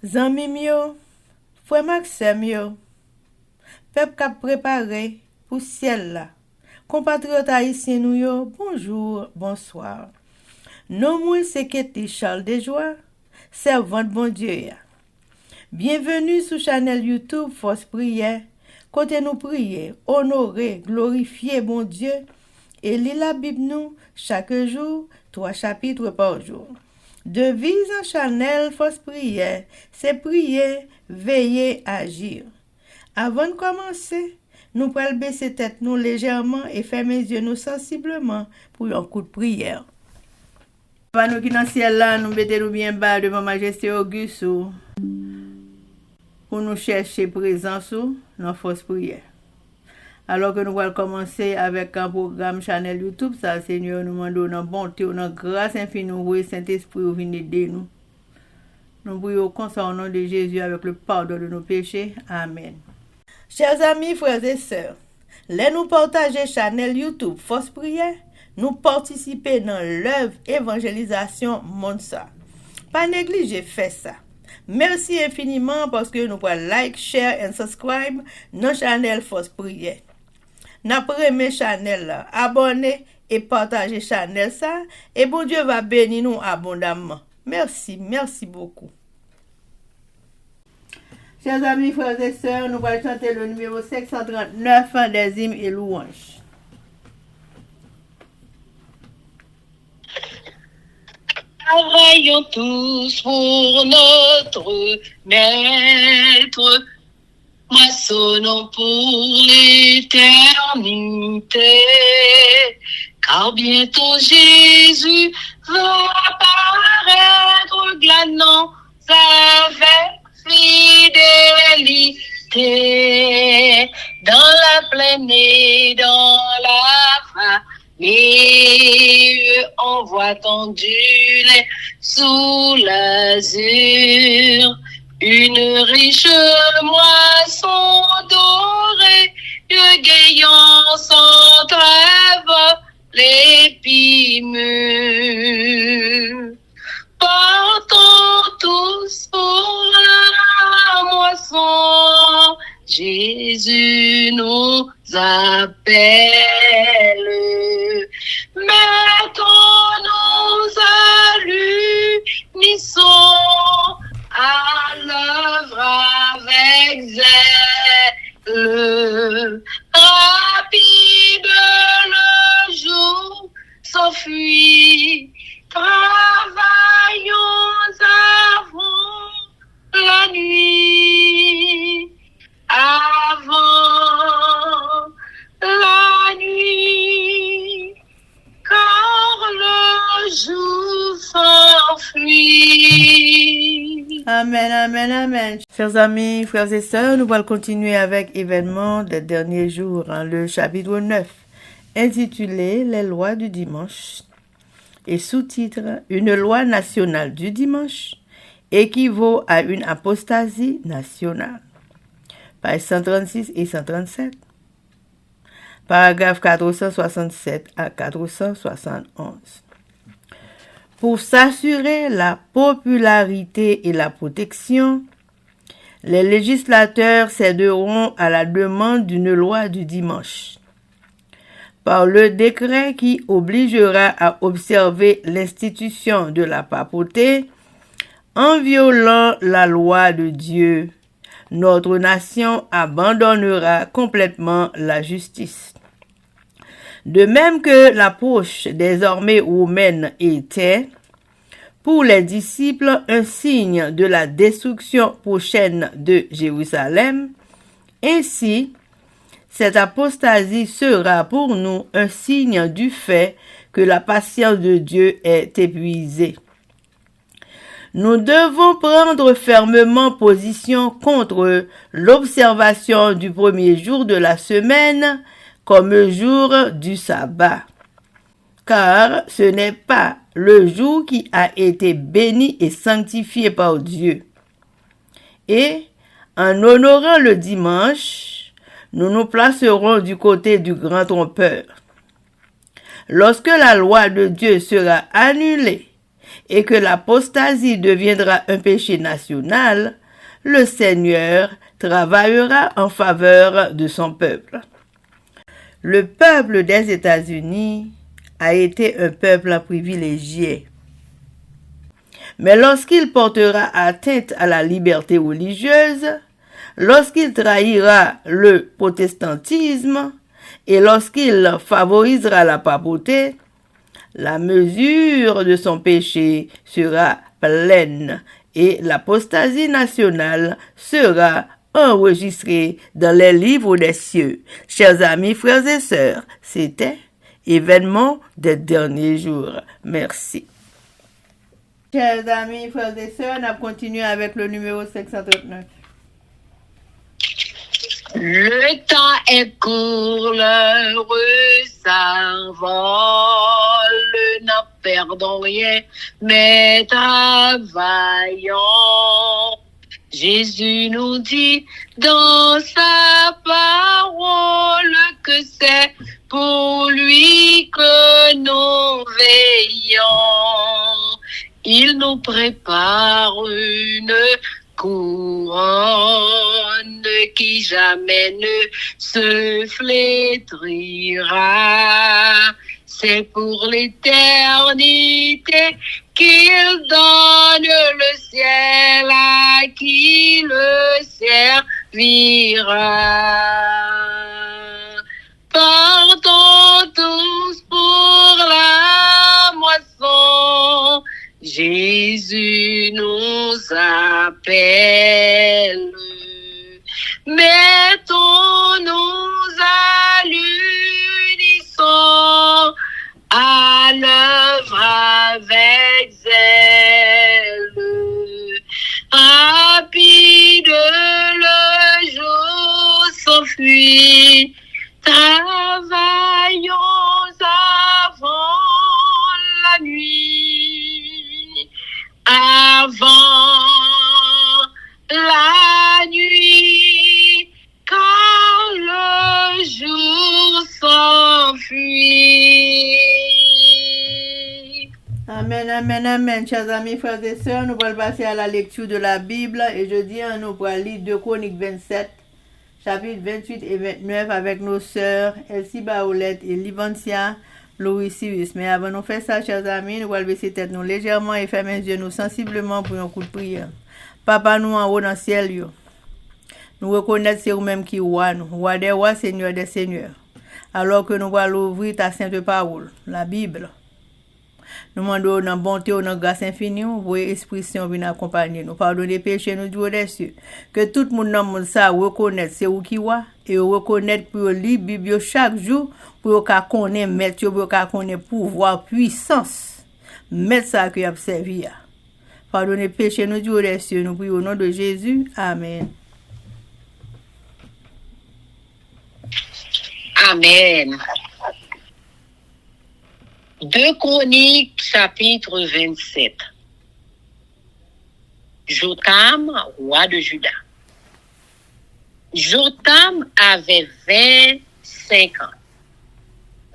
Zanmim yo, frère Maxime yo, peuple k'ap préparé pour ciel là. Compatriotes haïtiens nous yo, bonjour, bonsoir. Non moi c'est Kéti Charles Desjoie, servante bon Dieu ya. Bienvenue sur channel YouTube Force Prière, côté nous prier, honorer, glorifier bon Dieu et lire la Bible nous chaque jour, 3 chapitres par jour. Devise en channel Force Prière, c'est prier, veiller, agir. Avant de commencer, nous pouvons baisser tête nous légèrement et fermer les yeux nous sensiblement pour un coup de prière. Papa nous qui dans le ciel là, nous mettons bien bas devant Majesté Auguste pour nous chercher présence dans Force Prière. Alors que nous allons commencer avec un programme channel YouTube, ça, Seigneur, nous demandons dans bonté, dans grâce infinie, oui, Saint-Esprit, vous venez aider nous. Nous prions comme ça au nom de Jésus avec le pardon de nos péchés. Amen. Chers amis, frères et sœurs, nous partager channel YouTube Force Prière, nous participer dans l'œuvre évangélisation Monsa. Pas négliger faire ça. Merci infiniment parce que nous pouvons like, share et subscribe dans channel Force Prière. N'après mes channel là, abonnez et partagez channel ça et bon Dieu va bénir nous abondamment. Merci beaucoup. Chers amis, frères et sœurs, nous allons chanter le numéro 539 des hymnes et louanges. Travaillons tous pour notre Maître, moissonnons pour l'éternité, car bientôt Jésus va apparaître, glanant avec fidélité, dans la plaine et dans la vallée, on voit onduler sous l'azur une riche moisson dorée, égayant sans trêve l'épi mûr. Partons tous pour la moisson, Jésus nous appelle. Mettons-nous à l'unisson, à l'œuvre avec zèle. Rapide le jour s'enfuit, travaillons avant la nuit, avant la nuit, car le jour s'enfuit. Amen. Chers amis, frères et sœurs, nous allons continuer avec événements des derniers jours, le chapitre 9, intitulé Les lois du dimanche, et sous-titre Une loi nationale du dimanche équivaut à une apostasie nationale. Pages 136 et 137. Paragraphe 467 à 471. Pour s'assurer la popularité et la protection, les législateurs céderont à la demande d'une loi du dimanche. Par le décret qui obligera à observer l'institution de la papauté, en violant la loi de Dieu, notre nation abandonnera complètement la justice. De même que l'approche désormais romaine était, pour les disciples, un signe de la destruction prochaine de Jérusalem, ainsi, cette apostasie sera pour nous un signe du fait que la patience de Dieu est épuisée. Nous devons prendre fermement position contre l'observation du premier jour de la semaine comme jour du sabbat, car ce n'est pas le jour qui a été béni et sanctifié par Dieu. Et, en honorant le dimanche, nous nous placerons du côté du grand trompeur. Lorsque la loi de Dieu sera annulée et que l'apostasie deviendra un péché national, le Seigneur travaillera en faveur de son peuple. Le peuple des États-Unis a été un peuple privilégié. Mais lorsqu'il portera atteinte à la liberté religieuse, lorsqu'il trahira le protestantisme et lorsqu'il favorisera la papauté, la mesure de son péché sera pleine et l'apostasie nationale sera enregistrée dans les livres des cieux. Chers amis, frères et sœurs, c'était Événement des derniers jours. Merci. Chers amis, frères et sœurs, on continue avec le numéro 539. Le temps est court, l'heure s'envole, n'en perdons rien, mais travaillons. Jésus nous dit dans sa parole que c'est pour lui que nous veillons. Il nous prépare une couronne qui jamais ne se flétrira. C'est pour l'éternité qu'il donne le ciel à qui le servira. Partons tous pour la moisson. Jésus nous appelle. Mettons-nous à l'unisson, à l'œuvre avec zèle. Rapide le jour s'enfuit, travaillons avant la nuit. Avant la nuit, quand le jour s'enfuit. Amen, amen, amen. Chers amis, frères et sœurs, nous allons passer à la lecture de la Bible et je dis à nous pour lire 2 Chroniques 27, chapitres 28 et 29 avec nos sœurs Elsie Baoulette et Livancia Louis Cyrus. Mais avant de faire ça, chers amis, nous allons baisser tête nous légèrement et fermer les yeux nous sensiblement pour un coup de prière. Papa, nous en haut dans le ciel, yo. Nous reconnaissons c'est vous-même qui roi, nous. Roi des rois, Seigneur des seigneurs. Alors que nous allons ouvrir ta sainte parole, la Bible. Nous demandons dans bonté ou dans grâce infinie, vous Esprit Saint vienne accompagner nous. Pardonnez péché nous Dieu des cieux. Que tout le monde dans le monde ça reconnaître c'est vous qui roi et reconnaître pour lire Bible chaque jour pour connaître mettre pour connaître pouvoir puissance. Mettre ça que a servi. Pardonnez péché nous Dieu des cieux. Nous prions au nom de Jésus. Amen. Amen. 2 Chroniques, chapitre 27. Jotham, roi de Juda. Jotham avait 25 ans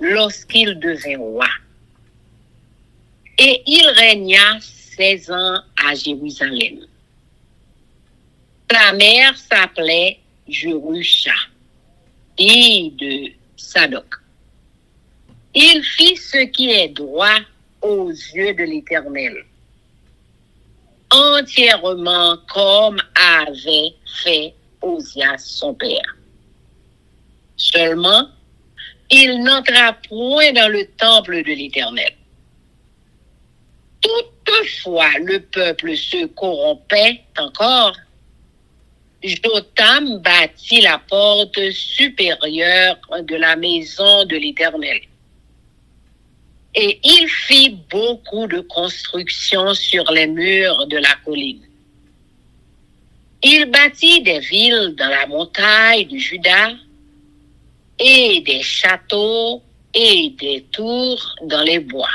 lorsqu'il devint roi. Et il régna 16 ans à Jérusalem. Sa mère s'appelait Jerusha, fille de Sadoc. Il fit ce qui est droit aux yeux de l'Éternel, entièrement comme avait fait Osias son père. Seulement, il n'entra point dans le temple de l'Éternel. Toutefois, le peuple se corrompait encore. Jotham bâtit la porte supérieure de la maison de l'Éternel. Et il fit beaucoup de constructions sur les murs de la colline. Il bâtit des villes dans la montagne de Juda et des châteaux et des tours dans les bois.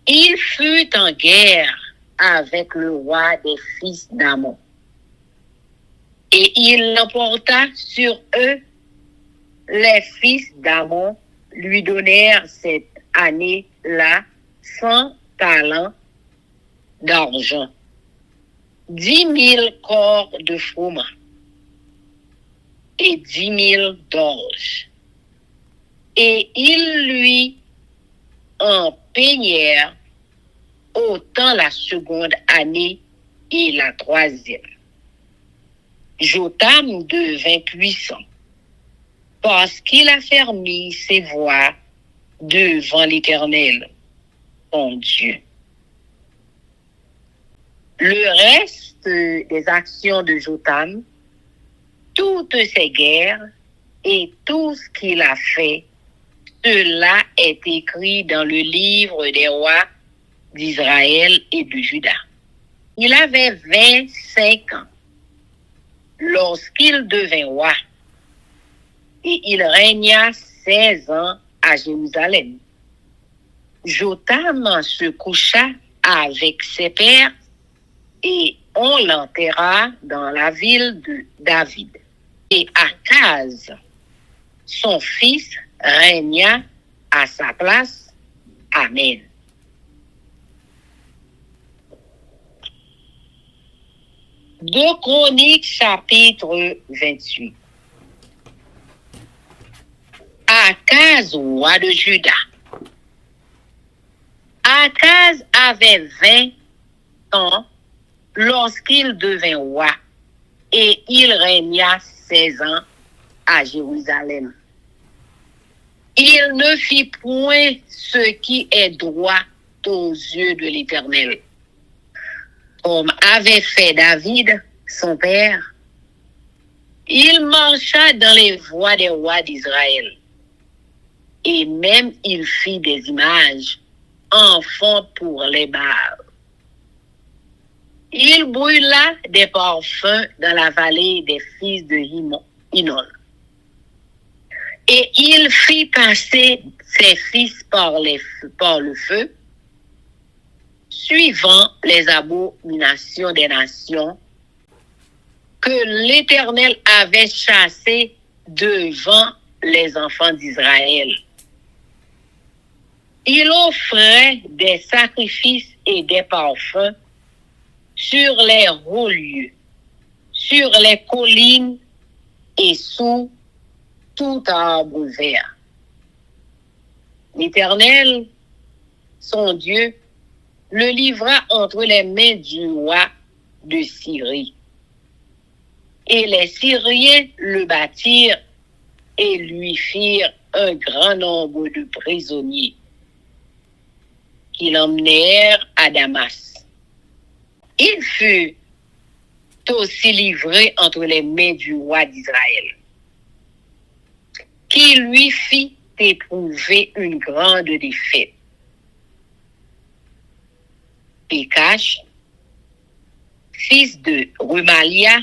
Il fut en guerre avec le roi des fils d'Ammon. Et il l'emporta sur eux. Les fils d'Ammon lui donnèrent cette année-là 100 talents d'argent, 10 000 corps de froment et 10 000 d'orge. Et ils lui en peignèrent autant la seconde année et la troisième. Jotam devint puissant parce qu'il a fermé ses voies devant l'Éternel, son Dieu. Le reste des actions de Jotam, toutes ses guerres et tout ce qu'il a fait, cela est écrit dans le livre des rois d'Israël et de Juda. Il avait 25 ans lorsqu'il devint roi et il régna 16 ans à Jérusalem. Jotam se coucha avec ses pères et on l'enterra dans la ville de David. Et Akaz, son fils, régna à sa place. Amen. Deux Chroniques, chapitre 28. Akaz, roi de Juda. Akaz avait 20 ans lorsqu'il devint roi et il régna 16 ans à Jérusalem. Il ne fit point ce qui est droit aux yeux de l'Éternel, comme avait fait David, son père. Il marcha dans les voies des rois d'Israël, et même il fit des images, enfants pour les Baals. Il brûla des parfums dans la vallée des fils de Hinnom. Et il fit passer ses fils par le feu, suivant les abominations des nations que l'Éternel avait chassées devant les enfants d'Israël. Il offrait des sacrifices et des parfums sur les hauts lieux, sur les collines et sous tout arbre vert. L'Éternel, son Dieu, le livra entre les mains du roi de Syrie. Et les Syriens le battirent et lui firent un grand nombre de prisonniers qu'ils emmenèrent à Damas. Il fut aussi livré entre les mains du roi d'Israël, qui lui fit éprouver une grande défaite. Pécache, fils de Rumalia,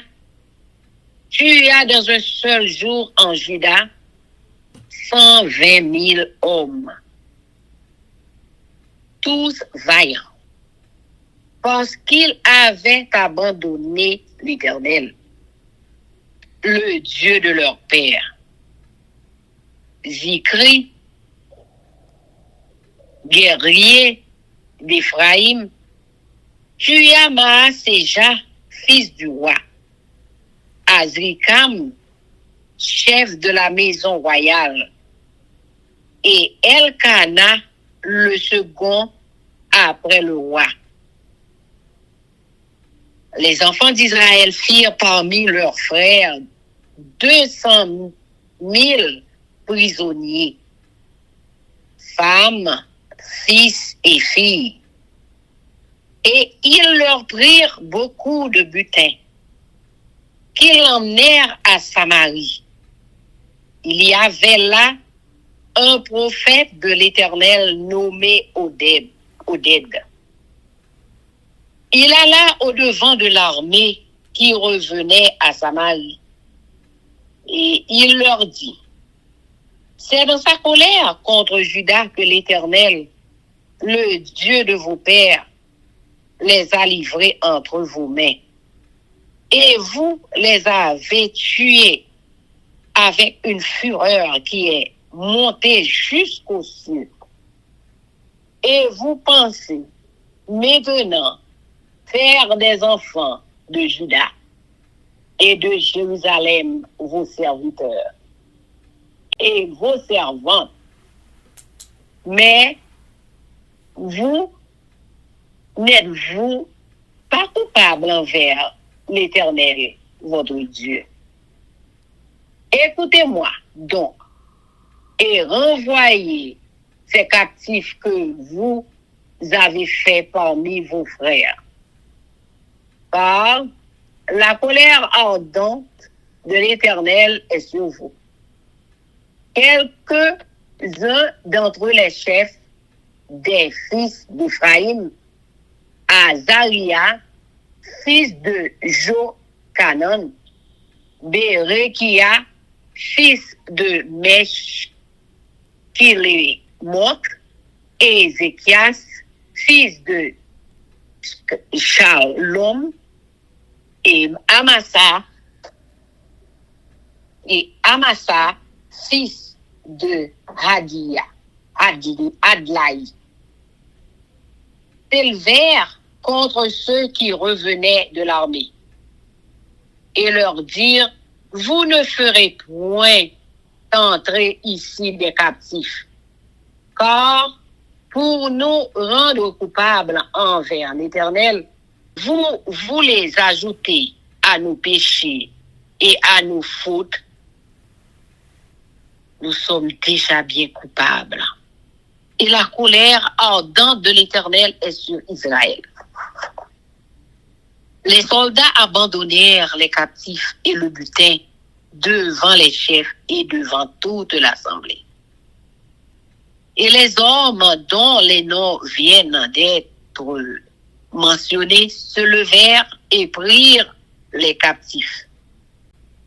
tua dans un seul jour en Juda 120 000 hommes, tous vaillants, parce qu'ils avaient abandonné l'Éternel, le Dieu de leur père. Zikri, guerrier d'Éphraïm, tua Maaséja, fils du roi. Azrikam, chef de la maison royale, et Elkana, le second après le roi. Les enfants d'Israël firent parmi leurs frères 200 000 prisonniers, femmes, fils et filles. Et ils leur prirent beaucoup de butin, qu'ils emmenèrent à Samarie. Il y avait là un prophète de l'Éternel nommé Oded. Il alla au-devant de l'armée qui revenait à Samarie. Et il leur dit, c'est dans sa colère contre Juda que l'Éternel, le Dieu de vos pères, les a livrés entre vos mains. Et vous les avez tués avec une fureur qui est montée jusqu'aux cieux. Et vous pensez Maintenant, faire des enfants de Juda et de Jérusalem vos serviteurs et vos servantes, mais vous n'êtes-vous pas coupable envers l'Éternel, votre Dieu? Écoutez-moi donc et renvoyez ces captifs que vous avez faits parmi vos frères. Car la colère ardente de l'Éternel est sur vous. Quelques-uns d'entre les chefs des fils d'Éphraïm, Azaria, fils de Jochanan, Bérekia, fils de Meshkilémoth, et Ézéchias, fils de Shalom, et Amasa, fils de Adlaï, s'élevèrent contre ceux qui revenaient de l'armée et leur dirent: vous ne ferez point entrer ici des captifs, car pour nous rendre coupables envers l'Éternel, vous les ajoutez à nos péchés et à nos fautes. Nous sommes déjà bien coupables. Et la colère ardente de l'Éternel est sur Israël. Les soldats abandonnèrent les captifs et le butin devant les chefs et devant toute l'assemblée. Et les hommes dont les noms viennent d'être mentionnés se levèrent et prirent les captifs.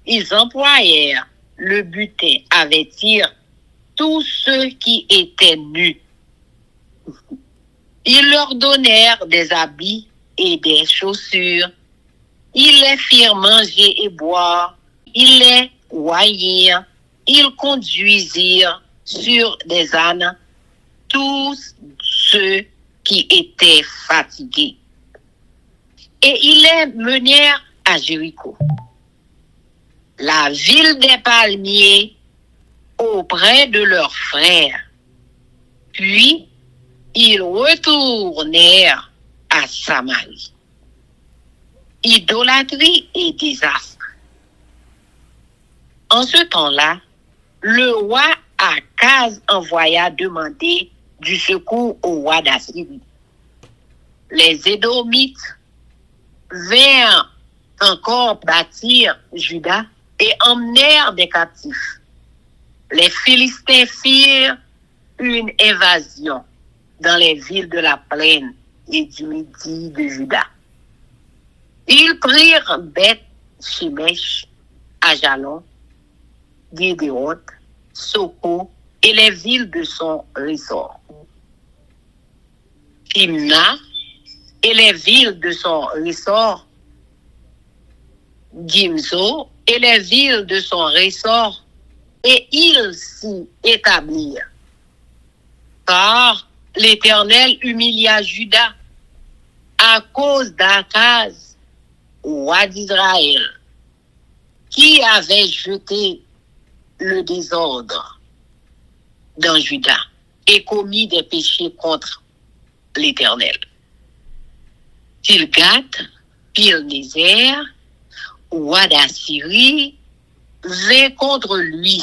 Ils employèrent le butin à vêtir tous ceux qui étaient nus. Ils leur donnèrent des habits et des chaussures. Ils les firent manger et boire. Ils les oignirent. Ils conduisirent sur des ânes tous ceux qui étaient fatigués. Et ils les menèrent à Jéricho, la ville des palmiers, auprès de leurs frères. Puis, ils retournèrent à Samarie. Idolâtrie et désastre. En ce temps-là, le roi Akaz envoya demander du secours au roi d'Assyrie. Les Édomites vinrent encore bâtir Juda et emmenèrent des captifs. Les Philistins firent une invasion dans les villes de la plaine et du midi de Juda. Ils prirent Beth-Shemesh, Ajalon, Guédéoth, Soko et les villes de son ressort. Timna et les villes de son ressort. Gimzo et les villes de son ressort. Et ils s'y établirent. Car l'Éternel humilia Juda à cause d'Akaz, roi d'Israël, qui avait jeté le désordre dans Juda et commis des péchés contre l'Éternel. Tilgat, Pilnézer, roi d'Assyrie, vint contre lui,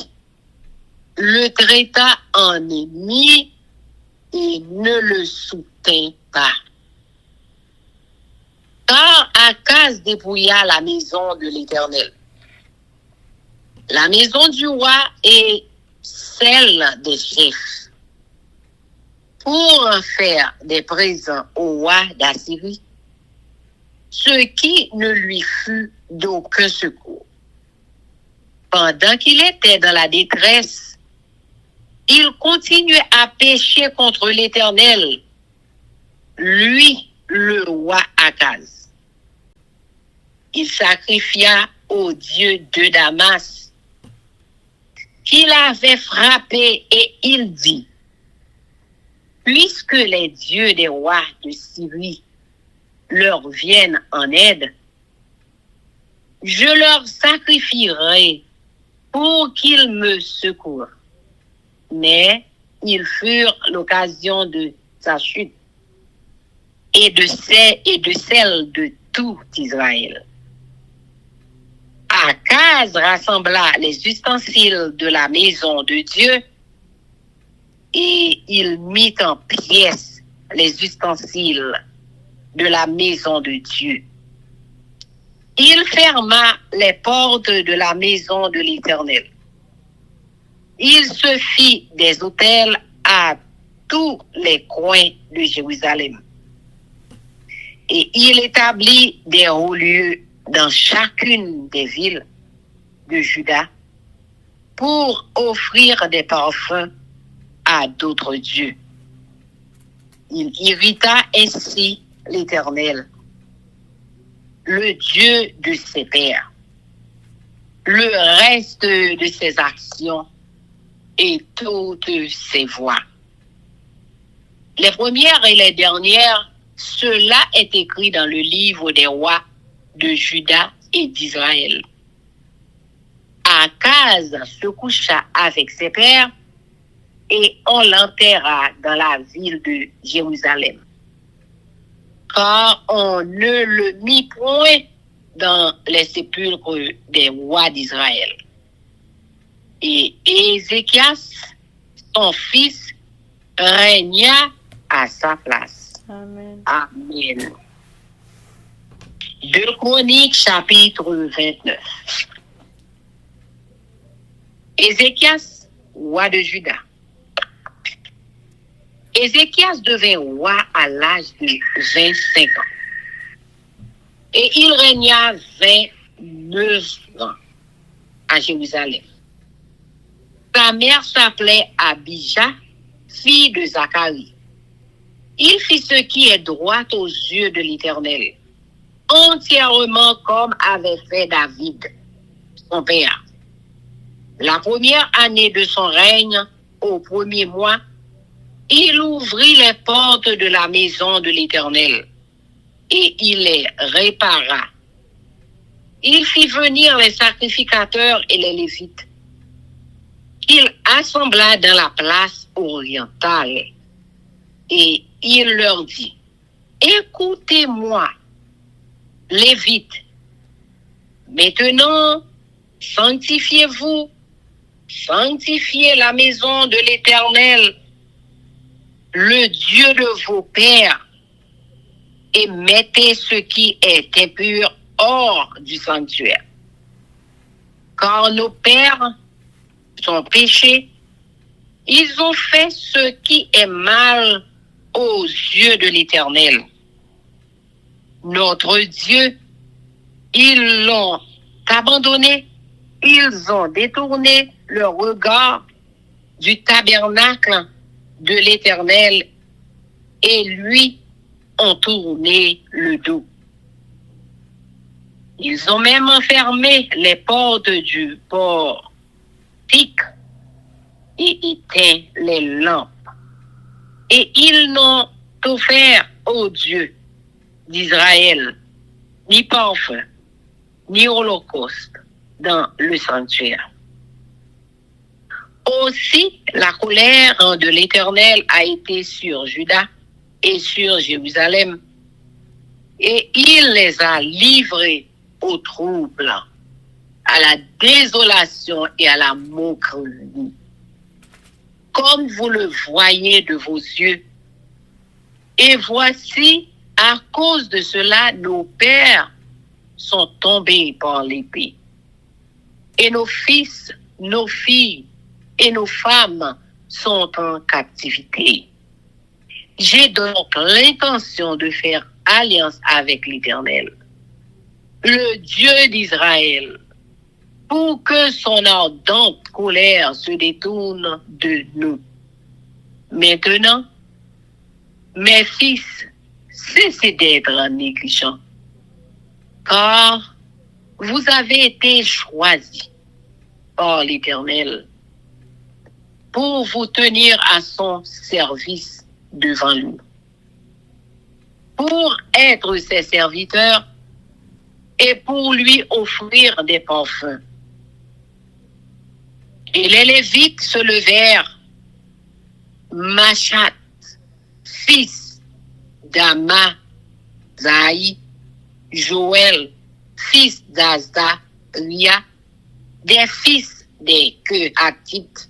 le traita en ennemi et ne le soutint pas. Car Akaz dépouilla la maison de l'Éternel, la maison du roi et celle des chefs, pour en faire des présents au roi d'Assyrie, ce qui ne lui fut d'aucun secours. Pendant qu'il était dans la détresse, il continuait à pécher contre l'Éternel, lui, le roi Akaz. Il sacrifia au dieu de Damas, qu'il avait frappé, et il dit: puisque les dieux des rois de Syrie leur viennent en aide, je leur sacrifierai pour qu'ils me secourent. Mais ils furent l'occasion de sa chute et de celle de tout Israël. Akaz rassembla les ustensiles de la maison de Dieu et il mit en pièces les ustensiles de la maison de Dieu. Il ferma les portes de la maison de l'Éternel. Il se fit des autels à tous les coins de Jérusalem. Et il établit des hauts lieux dans chacune des villes de Juda pour offrir des parfums à d'autres dieux. Il irrita ainsi l'Éternel, le Dieu de ses pères. Le reste de ses actions et toutes ses voies. Les premières et les dernières, cela est écrit dans le livre des rois de Juda et d'Israël. Akaz se coucha avec ses pères et on l'enterra dans la ville de Jérusalem. Car on ne le mit point dans les sépulcres des rois d'Israël. Et Ézéchias, son fils, régna à sa place. Amen. Amen. 2 Chroniques, chapitre 29. Ézéchias, roi de Juda. Ézéchias devint roi à l'âge de 25 ans. Et il régna 29 ans à Jérusalem. Sa mère s'appelait Abijah, fille de Zacharie. Il fit ce qui est droit aux yeux de l'Éternel, entièrement comme avait fait David, son père. La première année de son règne, au premier mois, il ouvrit les portes de la maison de l'Éternel et il les répara. Il fit venir les sacrificateurs et les Lévites qu'il assembla dans la place orientale. Et il leur dit, écoutez-moi, Lévites, maintenant sanctifiez-vous, sanctifiez la maison de l'Éternel, le Dieu de vos pères, et mettez ce qui est impur hors du sanctuaire. Car nos pères sont péchés, ils ont fait ce qui est mal aux yeux de l'Éternel. Notre Dieu, ils l'ont abandonné, ils ont détourné le regard du tabernacle de l'Éternel et lui ont tourné le dos. Ils ont même enfermé les portes du portique et éteint les lampes. Et ils n'ont offert au Dieu d'Israël ni parfum, ni holocauste dans le sanctuaire. Aussi, la colère de l'Éternel a été sur Juda et sur Jérusalem, et il les a livrés au trouble, à la désolation et à la moquerie. Comme vous le voyez de vos yeux. Et voici, à cause de cela, nos pères sont tombés par l'épée. Et nos fils, nos filles et nos femmes sont en captivité. J'ai donc l'intention de faire alliance avec l'Éternel, le Dieu d'Israël, pour que son ardente colère se détourne de nous. Maintenant, mes fils, cessez d'être négligents, car vous avez été choisis par l'Éternel pour vous tenir à son service devant lui, pour être ses serviteurs et pour lui offrir des parfums. Et les Lévites se levèrent. Machat, fils d'Amazaï, Joël, fils d'Azaria, des fils des Kehathites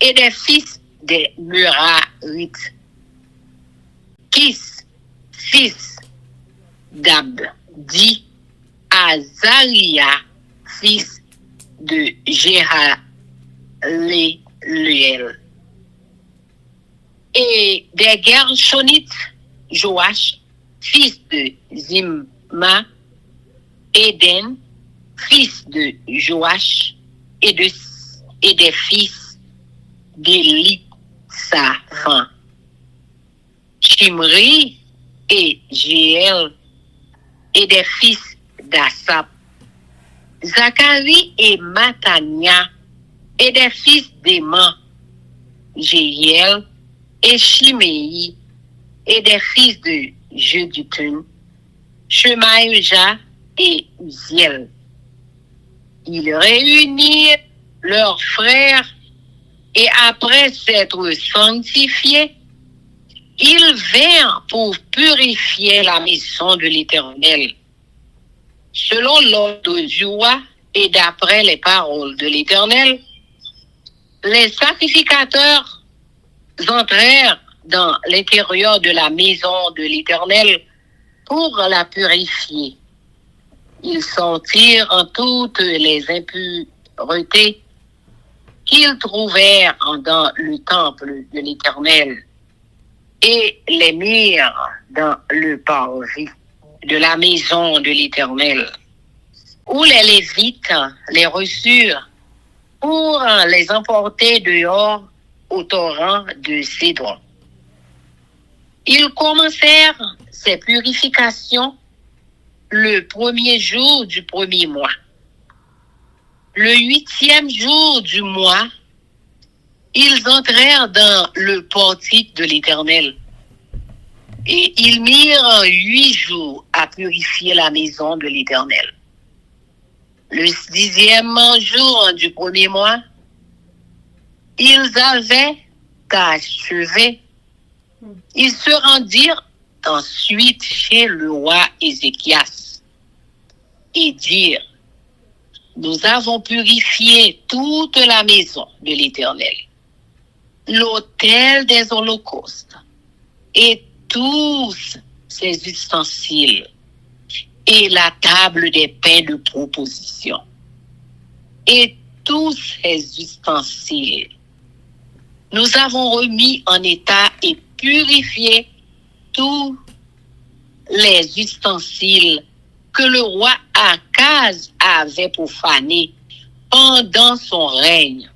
et des fils des Merarites. Kis, fils d'Abdi, Azaria, fils de Jéhaléleel. Et des Gershonites, Joach, fils de Zimma, Éden, fils de Joach, et des fils d'Élisaphan, Shimri et Jéel, et des fils d'Asaph, Zacharie et Matania, et des fils d'Éman, Jéel et Shimei, et des fils de Jeduthun, Shemaïja et Uziel. Ils réunirent leurs frères et après s'être sanctifiés, ils vinrent pour purifier la maison de l'Éternel. Selon l'ordre du roi et d'après les paroles de l'Éternel, les sacrificateurs entrèrent dans l'intérieur de la maison de l'Éternel pour la purifier. Ils sortirent toutes les impuretés qu'ils trouvèrent dans le temple de l'Éternel et les mirent dans le parvis de la maison de l'Éternel, où les Lévites les reçurent pour les emporter dehors au torrent de Cédron. Ils commencèrent ces purifications le premier jour du premier mois. Le 8e jour du mois, ils entrèrent dans le portique de l'Éternel. Et ils mirent 8 jours à purifier la maison de l'Éternel. Le 10e jour du premier mois, ils avaient achevé. Ils se rendirent ensuite chez le roi Ézéchias et dirent: nous avons purifié toute la maison de l'Éternel, l'autel des holocaustes et tous ses ustensiles et la table des pains de proposition et tous ses ustensiles. Nous avons remis en état et purifié tous les ustensiles que le roi Akaz avait profanés pendant son règne.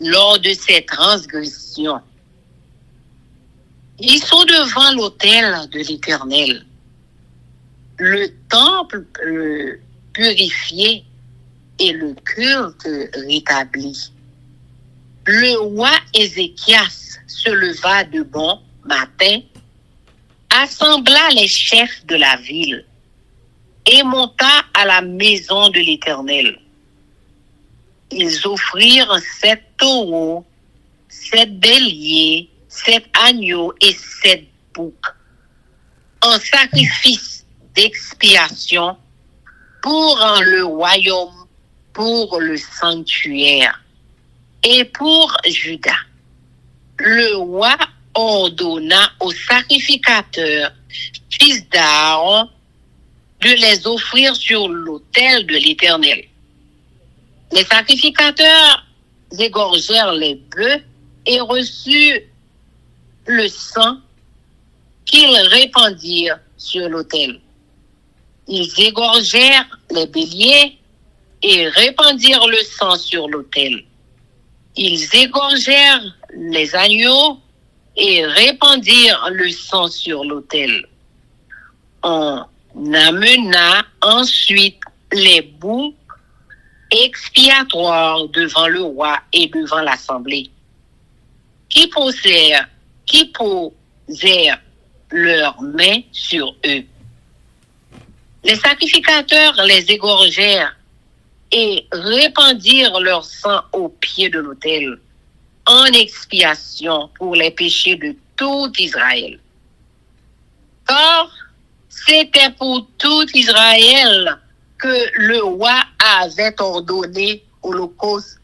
Lors de ces transgressions, ils sont devant l'autel de l'Éternel, le temple purifié et le culte rétabli. Le roi Ézéchias se leva de bon matin, assembla les chefs de la ville et monta à la maison de l'Éternel. Ils offrirent 7 taureaux, 7 béliers, 7 agneaux et 7 boucs en sacrifice d'expiation pour le royaume, pour le sanctuaire et pour Juda. Le roi ordonna aux sacrificateurs, fils d'Aaron, de les offrir sur l'autel de l'Éternel. Les sacrificateurs égorgèrent les bœufs et reçurent le sang qu'ils répandirent sur l'autel. Ils égorgèrent les béliers et répandirent le sang sur l'autel. Ils égorgèrent les agneaux et répandirent le sang sur l'autel. On amena ensuite les boucs expiatoires devant le roi et devant l'assemblée, qui posèrent qui posèrent leurs mains sur eux. Les sacrificateurs les égorgèrent et répandirent leur sang au pied de l'autel en expiation pour les péchés de tout Israël. Car c'était pour tout Israël que le roi avait ordonné l'holocauste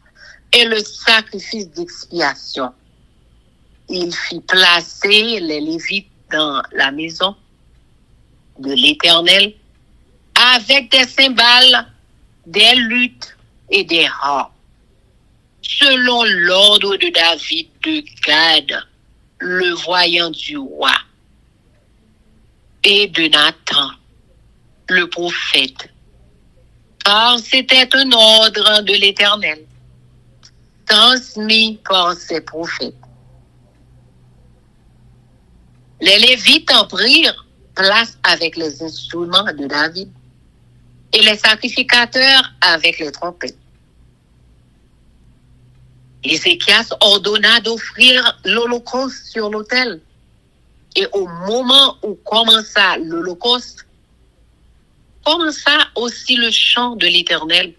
et le sacrifice d'expiation. Il fit placer les Lévites dans la maison de l'Éternel avec des cymbales, des luttes et des harpes, selon l'ordre de David de Gad, le voyant du roi, et de Nathan, le prophète, car c'était un ordre de l'Éternel, transmis par ses prophètes. Les Lévites en prirent place avec les instruments de David et les sacrificateurs avec les trompettes. Ézéchias ordonna d'offrir l'holocauste sur l'autel. Et au moment où commença l'holocauste, commença aussi le chant de l'Éternel,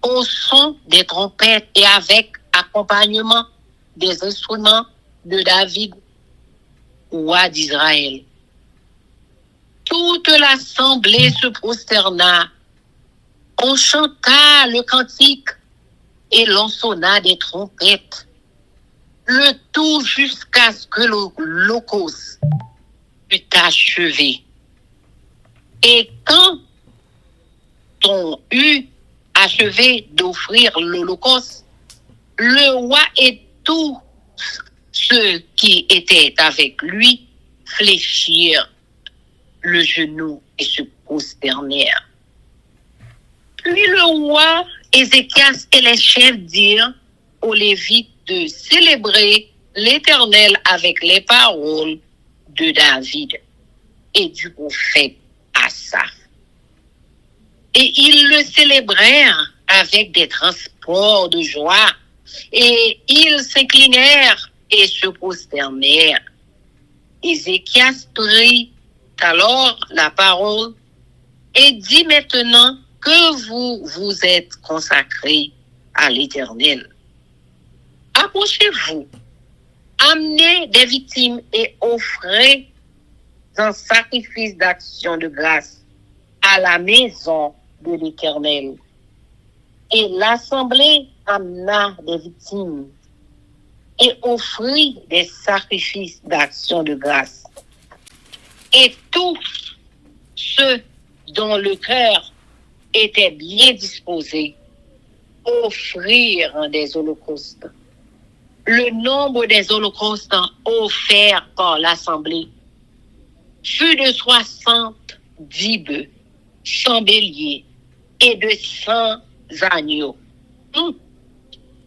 au son des trompettes et avec accompagnement des instruments de David, roi d'Israël. Toute l'assemblée se prosterna. On chanta le cantique et l'on sonna des trompettes. Le tout jusqu'à ce que l'holocauste fût achevé. Et quand on eut achevé d'offrir l'holocauste, le roi et tous ceux qui étaient avec lui fléchirent le genou et se prosternèrent. Puis le roi Ézéchias et les chefs dirent aux Lévites de célébrer l'Éternel avec les paroles de David et du prophète Asaph. Et ils le célébrèrent avec des transports de joie, et ils s'inclinèrent et se prosternèrent. Ézéchias prit alors la parole et dit: maintenant que vous vous êtes consacrés à l'Éternel, approchez-vous, amenez des victimes et offrez un sacrifice d'action de grâce à la maison de l'Éternel. Et l'assemblée amena des victimes et offrit des sacrifices d'action de grâce. Et tous ceux dont le cœur était bien disposé offrirent des holocaustes. Le nombre des holocaustes offerts par l'assemblée fut de 70 bœufs, 100 béliers et de 100 agneaux.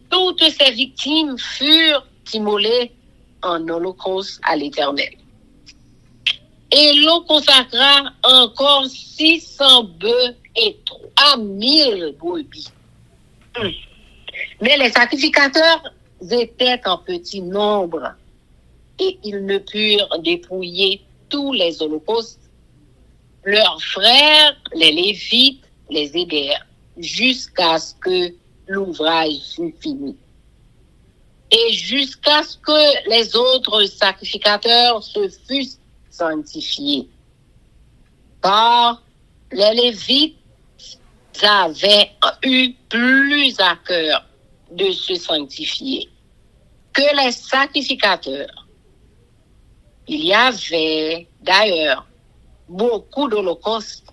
Toutes ces victimes furent immolées en holocauste à l'Éternel. Et l'on consacra encore 600 bœufs et 3000 brebis. Mais les sacrificateurs étaient en petit nombre et ils ne purent dépouiller tous les holocaustes. Leurs frères, les Lévites, les aidèrent jusqu'à ce que l'ouvrage fût fini. Et jusqu'à ce que les autres sacrificateurs se fussent sanctifiés. Car les Lévites avaient eu plus à cœur de se sanctifier que les sacrificateurs. Il y avait d'ailleurs beaucoup d'holocaustes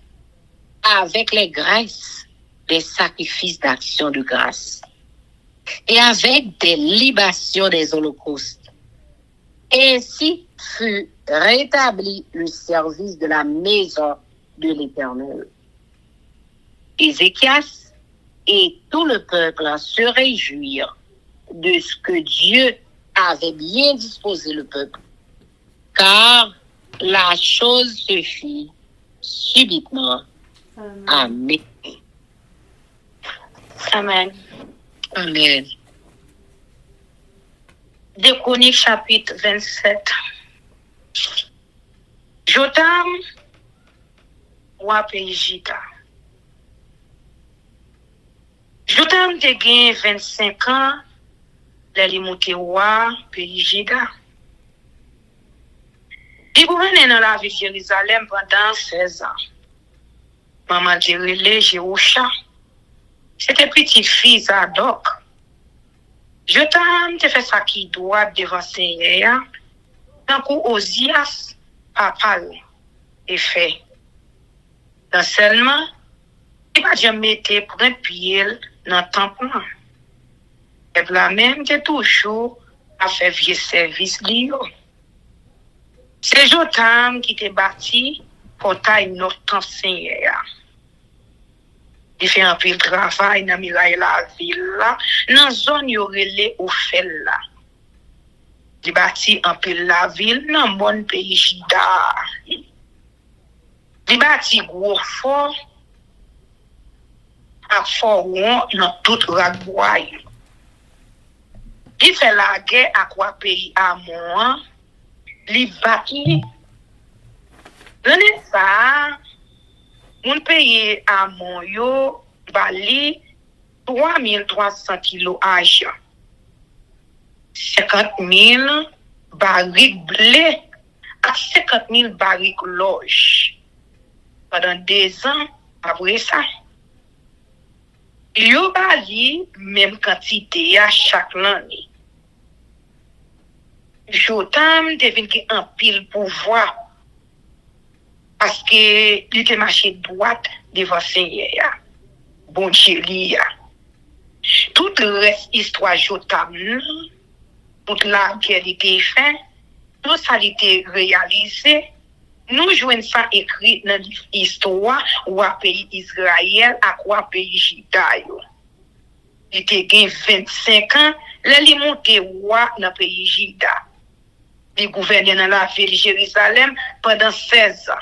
avec les graisses des sacrifices d'action de grâce et avec des libations des holocaustes. Ainsi fut rétabli le service de la maison de l'Éternel. Ézéchias et tout le peuple se réjouirent de ce que Dieu avait bien disposé le peuple, car la chose se fit subitement. Amen. Amen. Amen. De Chroniques chapitre 27. Jotam, roi pays Juda. Jotam te gen 25 ans, li monte roi pays Juda. Il gouvernait dans la ville de Jérusalem pendant 16 ans. Maman direle Jéhosha. C'était petite fille Zadok. Jotam te fait ça qui doit devant Seigneur. Tant que Osias papa et fait. Dans seulement, il va jamais mettre pour un pied dans le temple. Et là même, c'est toujours à faire vieux service lié. C'est Jotam qui te bâti pour tailler notre Seigneur. Il fait un peu de travail dans la ville là, dans la zone où il est au fait là. Il bâtit un peu la ville dans le bon pays Juda. Il bâtit gros fort, à fort dans tout Ragbois. Il fait la guerre à quoi pays Amon. Il bâtit. L'année ça, mon pays Amon yo bali 3300 kilos d'argent. 50 000 barriques blé à 50 000 barriques loge. Pendant 2 ans, après ça, il y a même quantité à chaque année. Jotam devient un pile pouvoir parce que il était marché droite devant Seigneur. Bon Dieu, tout le reste histoire Jotam, toute la guerre était faite, tout ça a été réalisé. Nous jouons ça écrit dans l'histoire où le pays Israël à quoi pays Juda. Il était 25 ans, il est monté roi dans le pays Juda. Il gouvernait dans la ville de Jérusalem pendant 16 ans.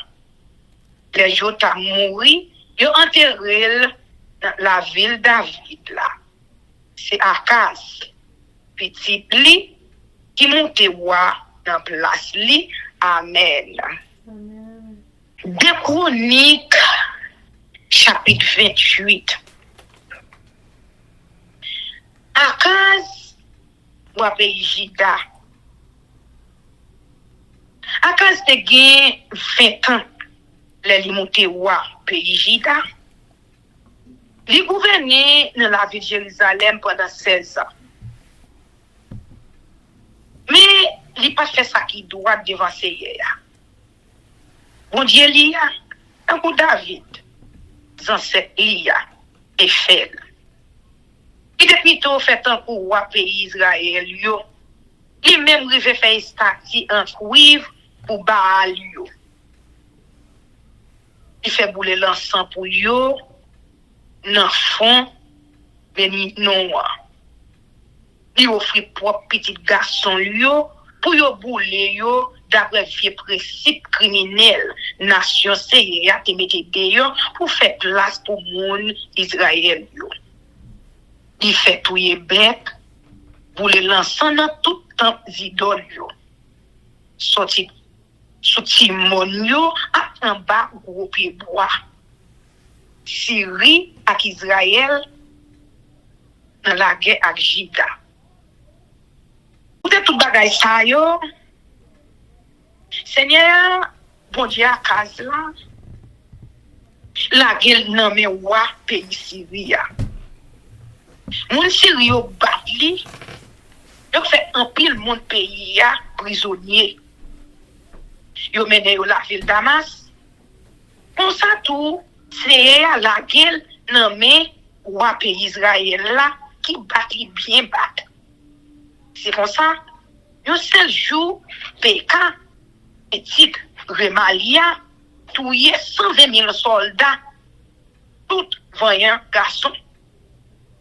Les Jotam mouru, il a enterré dans la ville David là. C'est Akaz, petit li, qui monte roi dans place li. Amen. De Chroniques, chapitre 28. Akaz, roi pays Juda. Akaz te gen 20 ans, li monte roi pays Juda. Il gouvernait dans la ville de Jérusalem pendant 16 ans. Mais il n'a pas fait ça qui doit devant Seigneur. Bon Dieu, il y a un coup David, ancêtre Lia et fait. Il est plutôt fait un coup roi pays Israël. Il même arrivé faire une statue en cuivre pour Baal. Il fait bouler l'encens pour yo. Dans le fond, béni noir. Il offre propre petit garçon yo pour yo bouler yo d'après vieux principe criminel. Nation Seigneur te mette dehors pour faire place pour monde Israël yo. Il fait touyer bête, bouler l'encens dans tout temps idole yo. Sorti mon yo en bas gros pied bois. Syrie avec Israël dans la guerre avec Juda. Vous êtes tout bagay ça yo. Seigneur, bon Dieu à case là. La guerre nommé roi pays Syrie. Mon Syrie yo batli. Yo fait un pile mon pays prisonnier. Yo mené yo la ville Damas. Pour ça tout c'est la guerre nommée roi pays Israël là qui battit bien bat. C'est comme ça. Un seul jour, PK, petit Remalia, tué 120 000 soldats, tout voyant garçons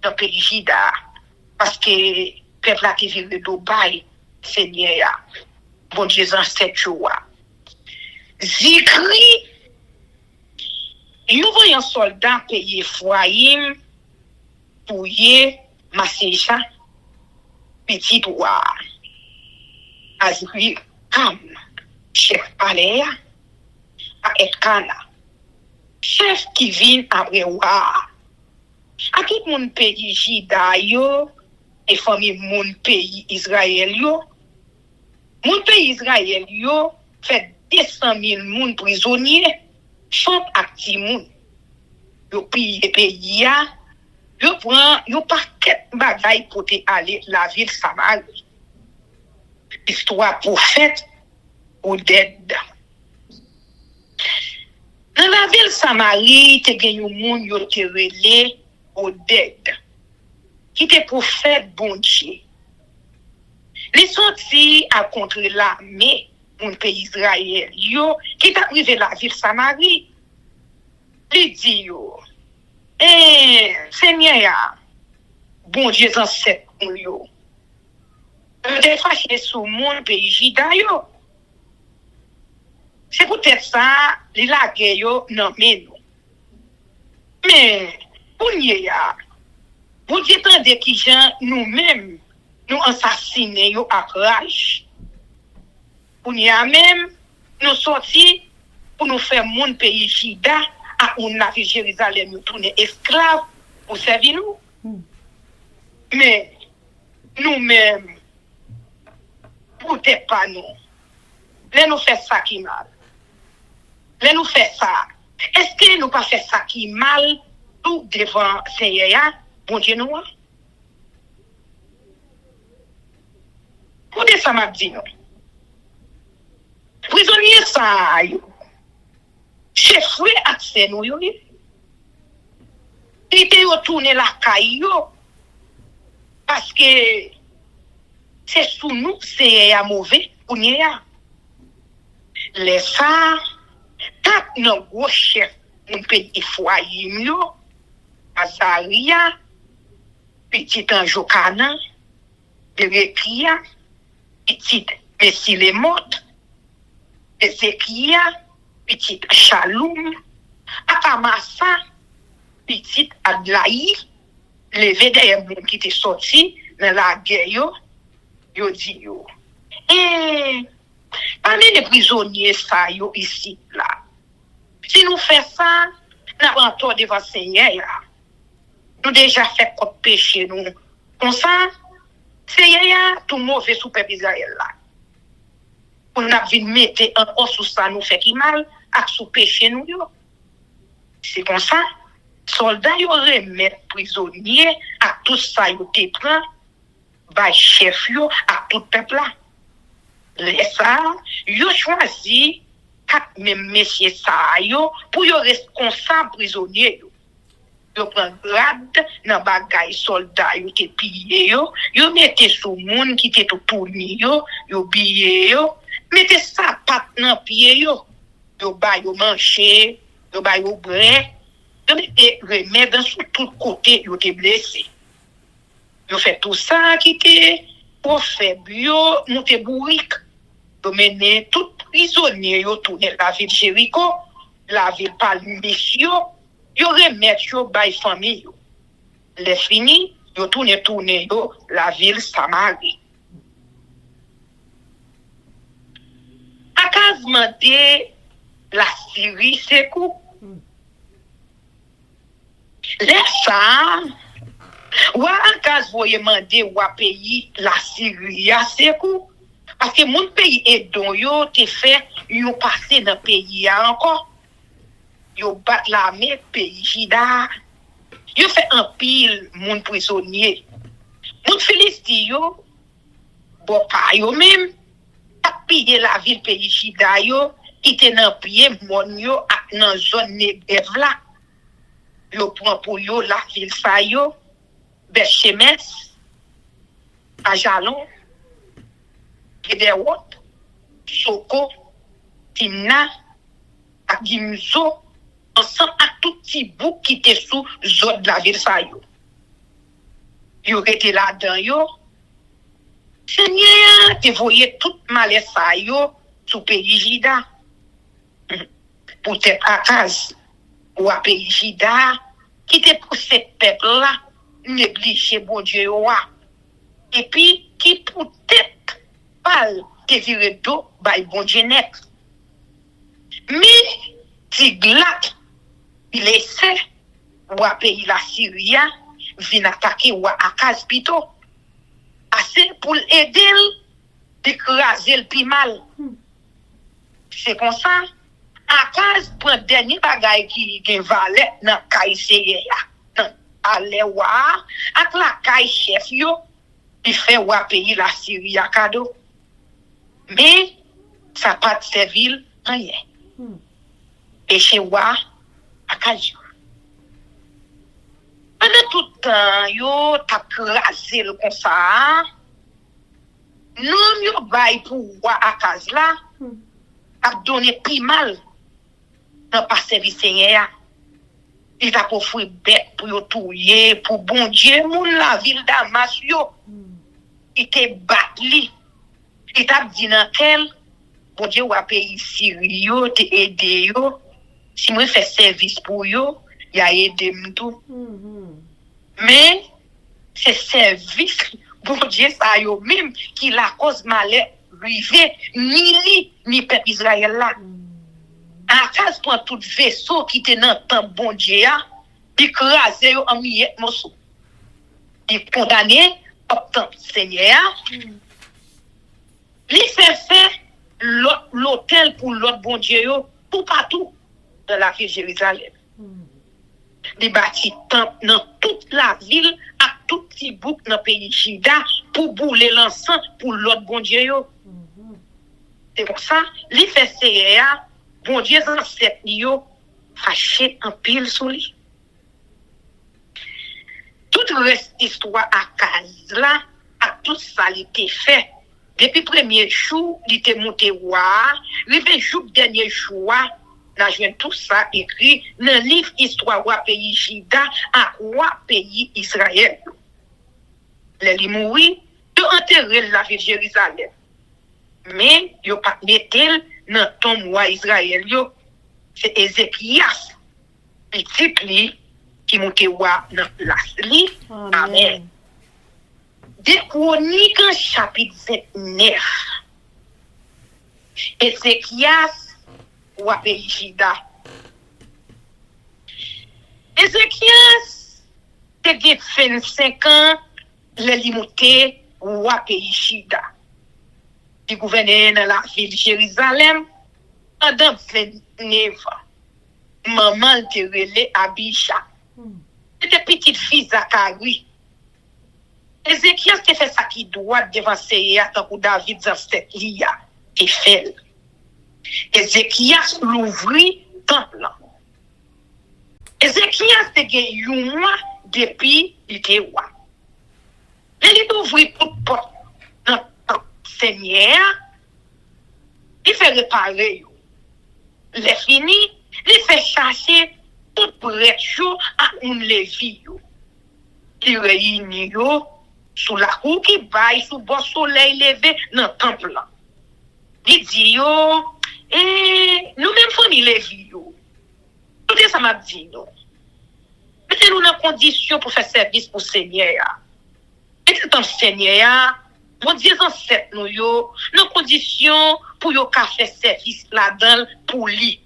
dans le pays Juda. Parce que le peuple qui vit de Dubaï, Seigneur, bon Dieu, en 7 jours. Zikri, nous voyons soldats payer Fouaïm, Pouye, Massécha, petit roi. Azrikam, chef palais, à Elkana, chef qui vient après wa. À tout mon pays Jida yo, et famille mon pays Israël yo, mon pays Israël yo fait 200 000 moun prisonniers, chante acti moun. Yo pille pays ya, yo prend yo paquet bagay pour te aller la ville Samarie. Histoire prophète ou dead. Dans la ville Samarie, te gen yon moun yo te relé au dead. Qui te prophète bon Dieu. Les sorti à contre l'armée mon pays Israël yo qui t'a privé la ville Samarie. Il dit yo Seigneur bon Dieu ancêtre yo. Des fâché sous mon pays Jida yo. C'est peut-être ça, les lagues yo non mais nous. Mais pour ya vous dites de qui gens nous-mêmes nous assassiner yo à rage. Pour ya même nous sorti pour nous faire mon pays Jida à on la ville Jérusalem nous tourner esclaves pour servir nous. Mais nous-mêmes peut-être pas nous. Là nous fait ça qui mal. Là nous fait ça. Est-ce que nous pas fait ça qui mal tout devant Seigneur bon Dieu nous? Pour ça m'a dit non. Prisonnier ça yo. Chef frère accès nous yo. Il était retourné la caillou parce que c'est sous nous c'est à mauvais pour nous. Les ça quatre nos gros chefs mon pays foyer yo Azaria petit ange Cana Berekia petit Messi les mortes Ezekia petit Shalom Akamasa petit Adlaï levé derrière moun qui était sorti dans la guerre yo dit yo parmi les prisonniers ça yo ici là si nous fait ça nous avons tort devant Seigneur nous déjà fait contre péché nous comme ça Seigneur tout mauvais sous peuple Israël là on a vu mettre en sous ça nous fait qui mal à sous péché nous yo c'est comme ça soldats yo remettre prisonniers à tout ça yo te prend ba chef yo à tout peuple là les ça yo choisi quatre même messieurs ça yo pour yo responsable prisonnier yo prend grade dans bagay soldat yo te pillé yo mette sous monde qui te tout yo billé yo mette ça pat dans pied yo ba yo manger yo ba yo brin yo mette remède dans tout côté yo te blessé yo fait tout ça qui te pour faible yo monter bourrique yo mener tout prisonnier yo tourner la ville Jéricho la ville Palmis yo remettre yo bay famille yo les fini yo tourner yo la ville Samarie akazman de la Syrie c'est coup les ça ou akaz voye mandé ou pays la Syrie c'est coup parce que mon pays est don yo te fait yo passer dans pays encore yo bat l'armée pays Jida yo fait un pile mon prisonnier mon Philistin yo bon pa yo même a pillé la ville pays Jida yo qui était dans pied mon yo dans zone Negev là yo prend pour yo la ville sa yo Bechemes Ajalon Gedewot Soko Timna Agimzo ensemble à tout petit bout qui était sous zone de la ville sa yo était là-dedans yo Seigneur te voyait tout malais sa yo sous pays Jida peut-être à cause ou à pays Jida qui te pour cette peuple là négliger bon Dieu et puis qui peut-être pas te viré d'eau, by bon Dieu net. Mais, Tiglat, il essaie, ou à pays la Syrie, vient attaquer ou à Akaz pito. Assez pour l'aider, d'écraser le plus mal. C'est comme ça. Akaz prend dernier bagay qui valait dans Kaïseye ya. Allez voir, avec la Kaï chef yo, il fait ou à pays la Syrie à cadeau. Mais, ça pas de servir rien. Et chez Wa, à Kajou. Pendant tout le temps, yo t'a crasé le comme ça. Nous, yo bail pour Wa à Kazla, a donné plus mal dans pas service Seigneur. Il t'a pour fouiller bête pour yo touyer, pour bon Dieu, moun la ville d'Amas yo. Il te battu. Il t'a dit dans quel, bon Dieu, ou à pays Syrie yo, te aidé yo. Si moi fais service pour yo, y a aidé m'tou. Mais c'est service bon Dieu ça yo même qui la cause malheur rivé ni li ni peuple Israël là. Akaz prend tout vaisseau qui était dans temps bon Dieu a, puis crasé yo en miettes morceaux. Il condamné autant Seigneur. Li fait l'hôtel pour l'autre bon Dieu yo tout partout dans la ville de Jérusalem. Li bâti temple dans toute la ville à tout petit bout dans le pays Juda pour bouler l'encens pour l'autre bon Dieu yo. C'est pour ça, li fait CA, bon Dieu ancêtre yo fâché en pile sur lui. Tout reste histoire à case là, à tout ça li était fait. Depuis premier jour, il était monté roi, le jour dernier jour, n'a joué tout ça écrit dans le livre Histoire roi pays Juda à roi pays Israël. Les mourir, de enterrer la ville de Jérusalem. Mais, yo pas mettel dans ton roi Israël yo. C'est Ézéchias, petit li, qui monte roi dans place li. Amen. Des Chroniques chapitre 29. Ézéchias, roi pays Juda. Ézéchias, te get 25 ans, le limité roi pays Juda. Il gouvernait dans la ville de Jérusalem pendant 29 ans. Maman te relé Abisha. C'était petite fille Zacharie. Ézéchias te fait ça qui doit devant Seigneur tant que David dans cette lia qui fait. Ézéchias l'ouvrit temple. Ézéchias te gagné un mois depuis il était roi. Il ouvrit toute porte dans le Seigneur. Il fait réparer. Il fini, il fait chercher tout prêtre à un lévi. Il réunit sous la cour qui baille sous bon soleil levé dans le temple. Il dit nous-mêmes famille lévi. Tout ça m'a dit mettez-nous dans condition pour faire service pour le Seigneur. Et c'est un Seigneur, bon Dieu ancêtre nous yo, dans condition pour yo ka faire service là-dedans pour lui.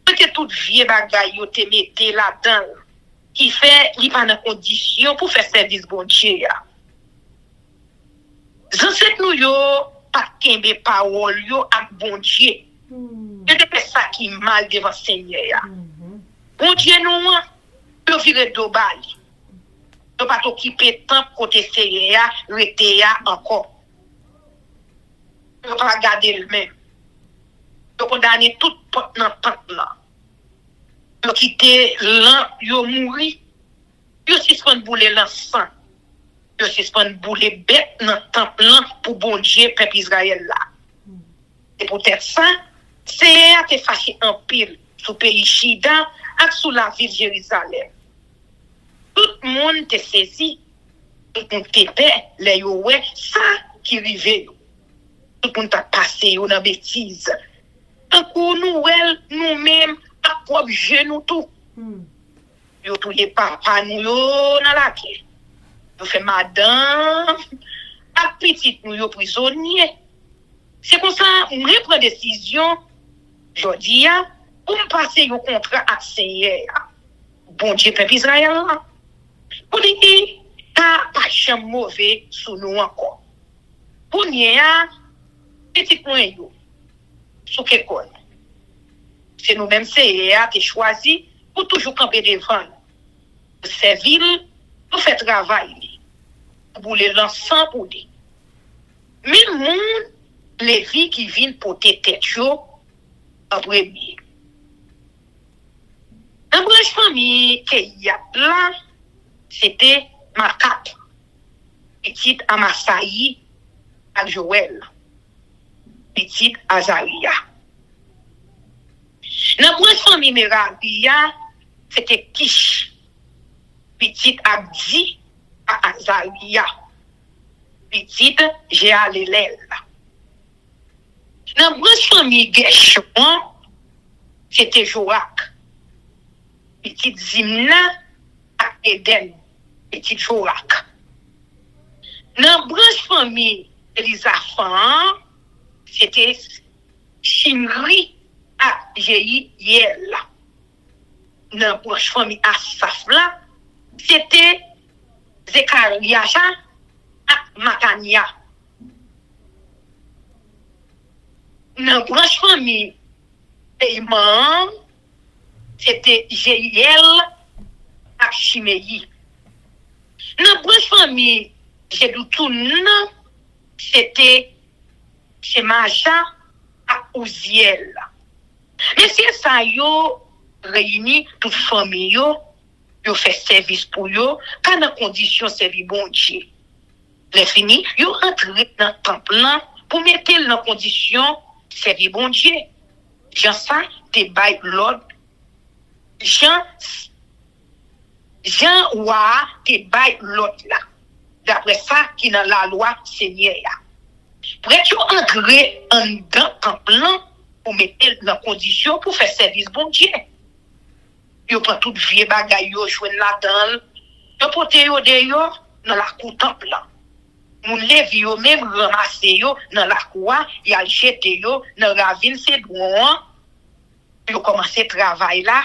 Que toute vieux bagay yo te mette là-dedans qui fait li pas dans condition pour faire service bon Dieu. Ancêtre nous yo pas kembe parole yo ak bon Dieu. C'est ça qui mal devant Seigneur. Bon Dieu nous yo vire do bali. Ne pas t'occuper tant côté Seigneur, rete encore. Ne pas regarder le même. Ne condamner tout porte dans temple là. Ne quitter l'an, yo mouri. Yo suspend bouler l'encens. Yo suspend bouler bête dans temple là pour bon Dieu peuple Israël là. Et pour être ça, Seigneur te fâché en pile sous pays Juda et sous la ville de Jérusalem. Tout le monde te saisi, tout le monde te paie, les ouais, ça qui arrive. Tout le monde t'a passé dans la bêtise. Encore nous-mêmes, à propre genou tout. Yo tous les papas nous dans la quai. Yo fait madame, à petite nous yo prisonnier. C'est comme ça, on prend décision, je dis, pour me passer un contrat à Seigneur. Bon Dieu, peuple Israël, pour dire, pas jamais mauvais sous nous encore. Pour nous, petit point, sous quelque chose. C'est nous-mêmes, Seigneur, qui choisi pour toujours camper devant nous. Pour servir, pour faire travail, pour les l'ensemble pour dire. Même monde, les vies qui viennent pour tes têtes, en premier. Un branche famille qu'il y a là, c'était Makat, petite Amasaï, à Joël, petite Azaria. Dans la branche famille Merabia, c'était Kish, petite Abdi, à Azaria, petite Jéalélel. Dans la branche famille Gershon, c'était Jorak, petite Zimna à Eden, petite Jorak. Dans la branche famille Elisaphan, c'était Shimri à Jéhiel. Dans la branche famille Asafla, c'était Zechariah à Matania. Dans la branche famille Eyman, c'était Jéhiel à Chiméi. Dans la branche famille Jédoutoun, c'était Shemaja à Ouziel. Mais c'est ça, yo réuni toute famille, yo fait service pour yo, quand dans condition servir bon Dieu. Les fini, yo rentré dans le temple pour mettre dans condition servir bon Dieu. Jean ça, te bail l'ordre. Jean Wa te bail l'ordre là. D'après ça, qui dans la loi Seigneur. Pour être entrer en dans temple pour mettre dans condition pour faire service bon Dieu. Yo prend toute vieux bagaille yo joine là-dedans. Yo porte yo dehors dans la cour temple là. Moun lève yo même ramasser yo dans la cour, y a jeter yo dans ravine c'est droit. Yo commencer travail là.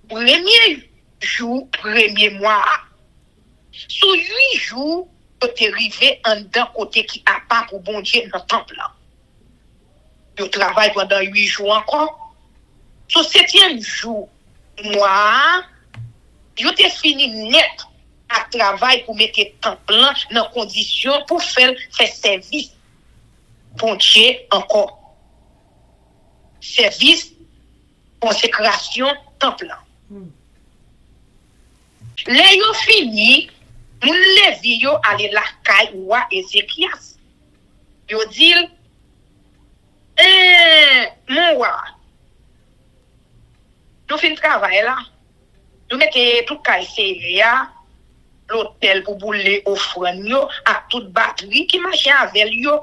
Premier jour, premier mois. Sous 8 jours, yo te rivé en d'un côté qui a pas pour bon Dieu dans temple là. Yo travaille pendant 8 jours encore. Sous 7e jour, moi, yo te fini net à travail pour mettre temple dans condition pour faire service bon Dieu encore. Service, consécration, temple. Les yo fini, moun levi yo aller la caille ou Ézéchias. Yo dit mon roi, nous fin travail là. Nous mettons tout caille l'hôtel pour bouler offrande yo à toute batterie qui marche avec yo.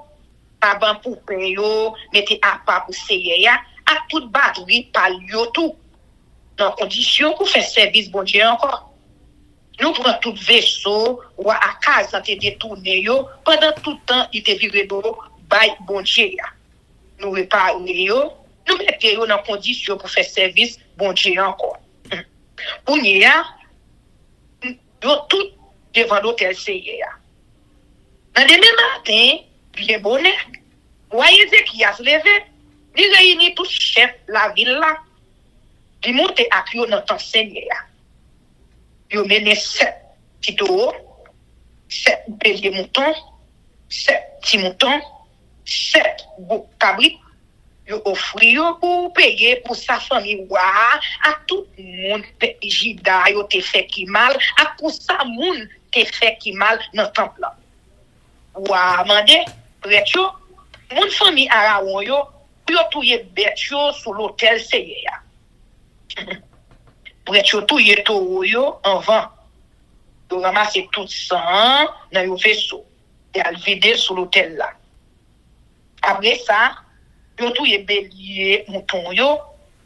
Avant pour payer yo, mettez à part pour seyer à toute batterie par yo tout. Dans condition pour faire service bon Dieu encore. Nous prenons tout vaisseau ou à case dans te détourner yo pendant tout le temps il te viré d'eau by bon Dieu. Nous réparer yo, nous mettons yo dans condition pour faire service bon Dieu encore. Pour nous yo tout devant l'hôtel Seigneur. Dans demain matin, bien bonnet, voyez Ézéchias levé, il réunit tout chef la ville là. Il monte à Kyo dans ton Seigneur. Il mène 7 petits taureaux, 7 béliers moutons, 7 petits moutons, 7 beaux cabrites. Il offre pour payer pour sa famille. À tout le monde, Jida, il te fait qui mal. À pour ça, monde te fait qui mal dans le temple. Mandé, prétio, mon famille Araon, yo touye bête sur l'hôtel Seigneur. Prétio touye taureau yo en vent. Yo ramasse tout sang dans le vaisseau. Et à le vider sur l'hôtel là. Après ça, yo touye bélier mouton yo,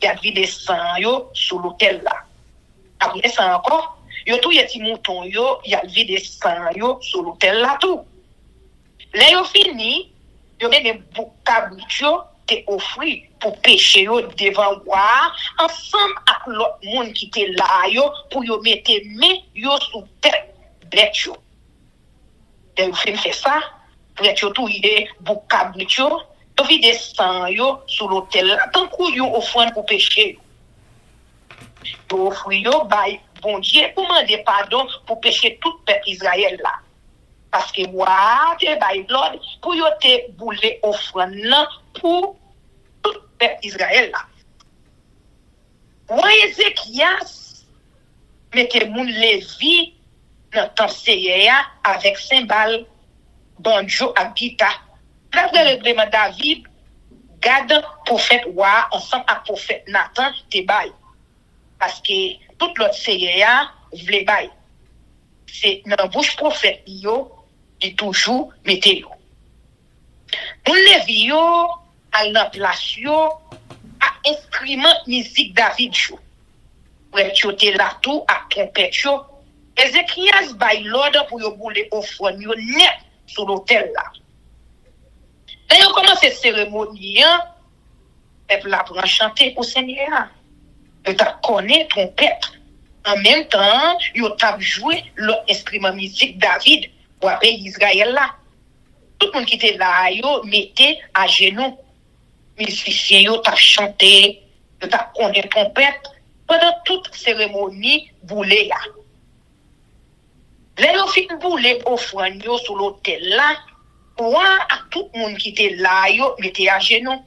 et à le vider sang yo sur l'hôtel là. Après ça encore, yo touye ti mouton yo, et à le vider sang yo sur l'hôtel là tout. Là yo fini, yo même beaucoup cabritio te offri pour péché yo devant roi ensemble avec l'autre monde qui était là yo pour yo mettre main yo sous tête bête yo. Et vous fait ça, bête yo touyer beaucoup cabritio, yo vide sang yo sous l'autel tant que yo offrande pour péché. Yo offri yo bay bon Dieu pour demander pardon pour péché tout peuple Israël là. Parce que moi, te bay l'ordre pour yo te boule offrande là pour tout peuple Israël là. Roi Ézéchias mette moun Lévi dans temps seyya avec cymbale, banjo et guitare. D'après le règlement David, Gad prophète roi ensemble avec prophète Nathan te bay. Parce que tout l'autre seyya vle bay. C'est dans bouche prophète yo qui toujours mette yo. Moun Lévi yo à la place yo à instrument musique David yo. Pour choter la tout à trompette yo. Ézéchias bay l'ordre pour yo boule offrande yo net sur l'autel là. Quand yo commence cérémonie, peuple la prend chanter au Seigneur. Yo t'a connaît trompette. En même temps, yo t'a joué l'instrument musique David pour appeler Israël là. Tout le monde qui était là, yo mettait à genoux. Musiciens yo t'a chanté, yo t'a connaît trompette pendant toute cérémonie boulé là. Là yo fin boulé offrande yo sur l'autel là, roi à tout le monde qui était là yo mettait à genoux.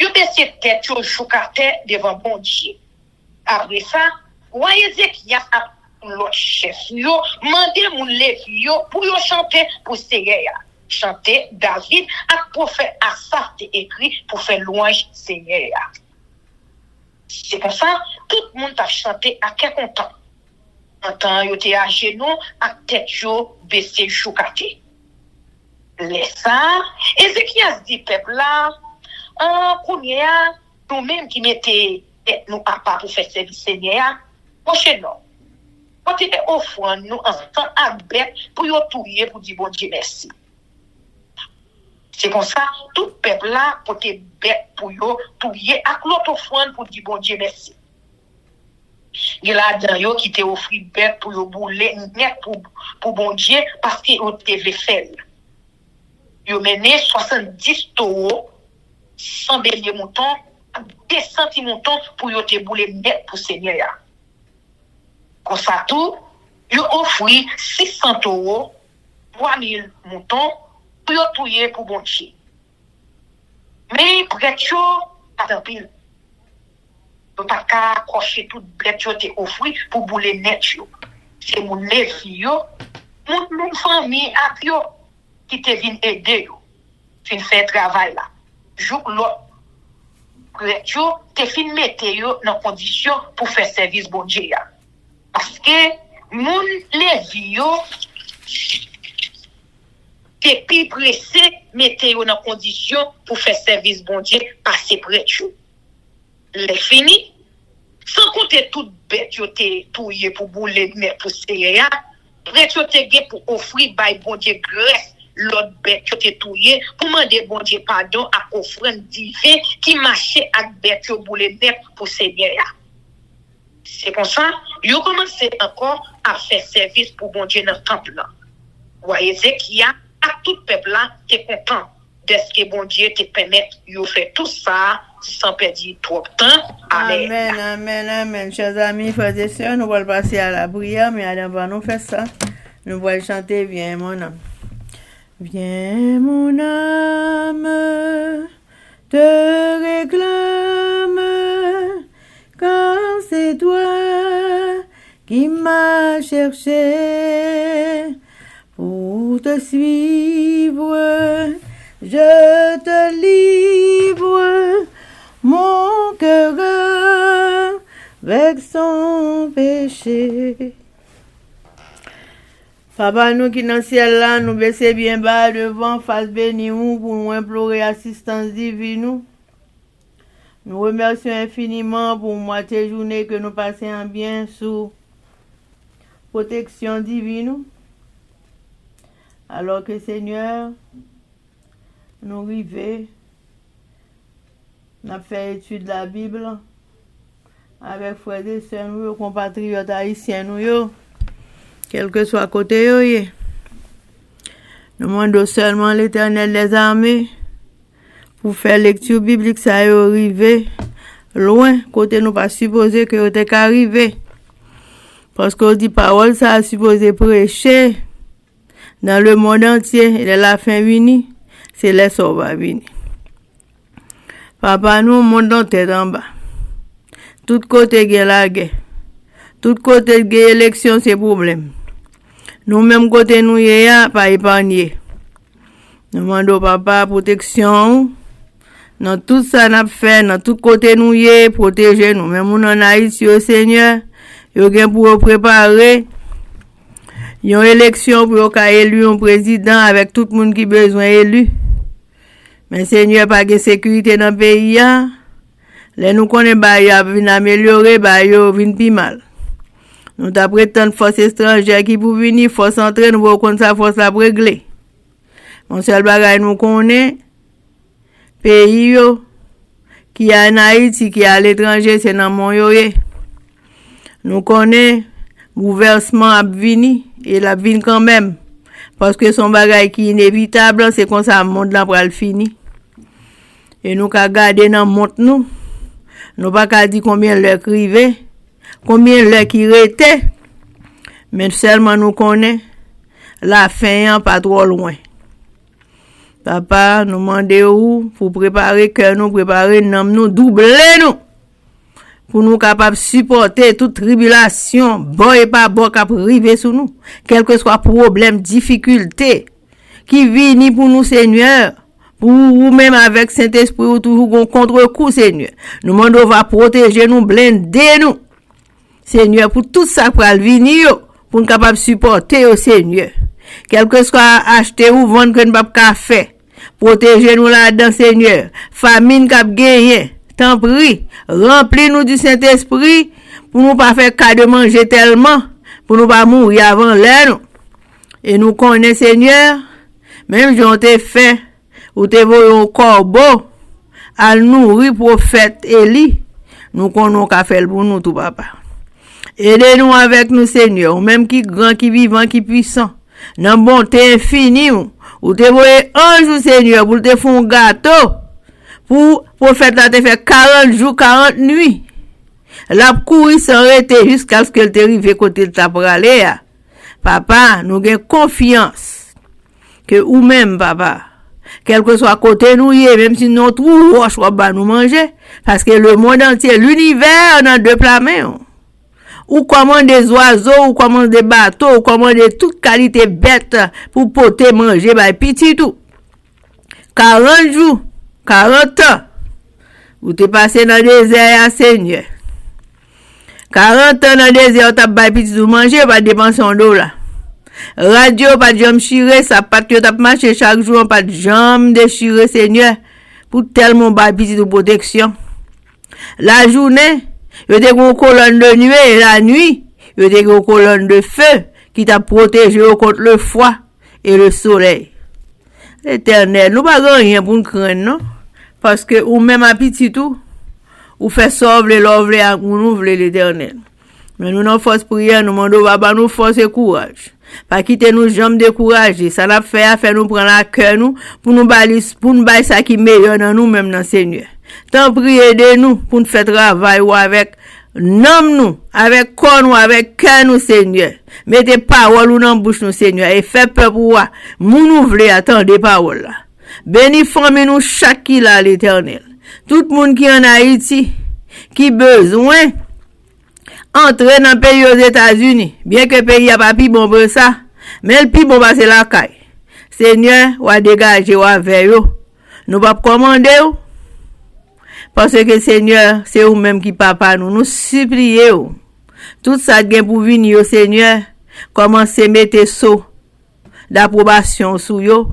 Yo baissé tête yo choukaté devant bon Dieu. Après ça, roi Ézéchias a l'autre chef yo mandé moun Lévi yo pour yo chanter pour Seigneur. Chanter David a prophète Asaph écrit pour faire louange Seigneur. C'est pour ça tout le monde a chanté à quel content. En temps yo te à genoux à tête yo baissé choukaté. Laisse ça, Ézéchias dit peuple là, première nous même qui mettez nous à part pour faire service Seigneur, prochainement. Continuez offrande nous en temps à bête pour yo touyer pour dire bon Dieu merci. C'est comme ça, tout peuple là, pour te bête pour yo, touyer à l'autre offrande pour dire bon Dieu merci. Il y a là yo qui te offri bête pour yo bouler net pour bon Dieu parce que yo te veut faire. Yo mené 70 taureaux, 100 béliers moutons, 200 moutons pour yo te bouler net pour Seigneur. Comme ça tout, yo offri 600 taureaux, 3000 moutons, pour yo touyer pour bon Dieu. Mais bret yo, pas pile. Yo pas ka accrocher tout bret yo te offri pour bouler net yo. C'est mon Lévi yo, mon famille ak yo qui te vinn aider yo. Fin faire travail là. Jou l'autre bret yo te fin mette yo dans condition pour faire service bon Dieu. Parce que mon Lévi yo te plus pressé mettez yo dans condition pour faire service bon Dieu passer près de les fini sans compter toute bête yo te touyer pour bouler mais pour Seigneur près yo te gè pour offrir bay bon Dieu grâce l'autre bête yo te touyer pour demander bon Dieu pardon à offrande divin qui marchait avec bête yo bouler net pour Seigneur. C'est comme ça yo commencé encore à faire service pour bon Dieu dans le temple là. Voyez qu'il y a à tout peuple là, tu es content de ce que bon Dieu te permet de faire tout ça sans perdre trop de temps. Amen. Amen, amen, amen. Chers amis, frères et sœurs, nous allons passer à la prière, mais avant nous faire ça, nous allons chanter Viens mon âme. Viens mon âme, te réclame, car c'est toi qui m'as cherché. Pour te suivre, je te livre mon cœur avec son péché. Papa, nous qui dans le ciel là, nous baissons bien bas devant, face béni ou pour nous implorer assistance divine. Nous remercions infiniment pour moitié journée que nous passons en bien sous protection divine. Alors que Seigneur, nous arrivons, nous fait étude de la Bible avec frères et sœurs, nous, compatriotes haïtiens, nous, quel que soit côté, nous demandons seulement l'Éternel des armées pour faire lecture biblique, ça est arrivé loin, côté nous pas supposé que vous êtes arrivé. Parce qu'on dit parole, ça a supposé prêcher dans le monde entier, et la fin venue, c'est les sauts va venir. Papa, nous, monde en tête en bas. Tout côté gagne la guerre. Tout côté gagne élection, c'est problème. Nous, même côté nous, y a pas épargné. Nous demandons papa protection. Dans tout ça, n'a fait, dans tout côté nous, y a protéger nous. Même nous, en Haïti, au Seigneur, yo gen pour préparer une élection pour élire un président avec tout le monde qui besoin élu. Mais Seigneur, pas de sécurité dans le pays. Les nous connaissons ba yo vinn améliorer, ba yo vinn pi mal. Nous t'a prétendre force étrangère qui pour venir, force entrer, nous voulons qu'on sa force la régler. Mon seul bagage nous connaît pays yo qui a en Haïti, qui a à l'étranger, c'est dans mon yoye. Nous connaissons bouleversement à venir et la vin quand même parce que son bagage qui est inévitable, c'est comme ça le monde là pour le finir. Et nous ka garder dans monte nous pas ka dire combien l'heure crivé, combien l'heure qui rete, mais seulement nous connaissons la fin pas trop loin. Papa, nous demandons pour préparer cœur nous, préparer nous, doubler nous. Pour nous capables de supporter toute tribulation, bon et pas bon, qui arrive sur nous, quel que soit problème, difficulté, qui viennent pour nous, Seigneur, pour vous même avec Saint-Esprit, ou toujours un contre-coup, Seigneur. Nous demandons va protéger nous, blinder nous, Seigneur, pour tout ça pour venir, pour nous capables de supporter au Seigneur. Quel que soit acheter ou vendre que nous pas faire, protéger nous là-dedans, Seigneur. Famine qui a gagné. T'en prie, remplis-nous du Saint-Esprit pour nous pas faire cas de manger tellement, pour nous pas mourir avant l'heure. Et nous connaissons, Seigneur, même si on t'a fait, ou t'es volé un corbeau, à nourrir prophète Élie, nous connaissons qu'à faire pour nous tout, papa. Aidez-nous avec nous, Seigneur, même qui grand, qui vivant, qui puissant, dans bonté infinie, ou t'es volé ange, Seigneur, pour te faire un gâteau, pour prophète là te fait 40 jours, 40 nuits. La courir sans arrêter jusqu'à ce qu'elle te arrive côté de ta pralé. Papa, nous avons confiance que ou même, papa, quel que soit côté nous, même si notre roche va nous manger, parce que le monde entier, l'univers, dans deux plats mains. Ou commande des oiseaux, ou commande des bateaux, ou commande toute qualité bête pour porter manger, bah, petit tout. 40 jours. 40 ans, vous t'es passé dans le désert, Seigneur. 40 ans dans le désert, t'as pas petit tout manger, pas dépenser en $. Radio, pas de jambe chiré, ça pas que t'as marché chaque jour, pas de jambe déchiré, Seigneur, pour tellement bas petit de protection. La journée, il y a des colonnes de nuit, et la nuit, il y a des colonnes de feu qui t'a protégé contre le froid et le soleil. L'Éternel, nous pas rien pour nous craindre, non? Parce que, ou même à petit tout, ou fait sauver l'ovle à nous, l'Éternel. Mais nous, nos forces prières, nous demandons, papa, nous force et courage. Pas quitter nous jambes découragées. Ça l'a fait à faire nous prendre à cœur, nous, pour nous balayer ça qui est meilleur dans nous, même dans Seigneur. Tant prie, aidez-nous, pour nous faire travail, ou avec, nomme nous, avec corps nous, avec cœur nous, Seigneur. Mettez paroles ou dans bouche nous, Seigneur, et fait peur pour moi. Nous voulons attendre des paroles là. Bénis famille nous chaque qui là, l'Éternel. Tout le monde qui en Haïti, qui besoin, entrer dans le pays aux États-Unis. Bien que le pays a pas pi bon pour ça, mais le pi bon c'est la caille. Seigneur, ou a dégager ou a vers eux. Nous pas commander ou. Parce que Seigneur, c'est vous-même qui papa nous supplions. Tout ça gain pour venir au Seigneur, commencez mettre saut d'approbation sur yo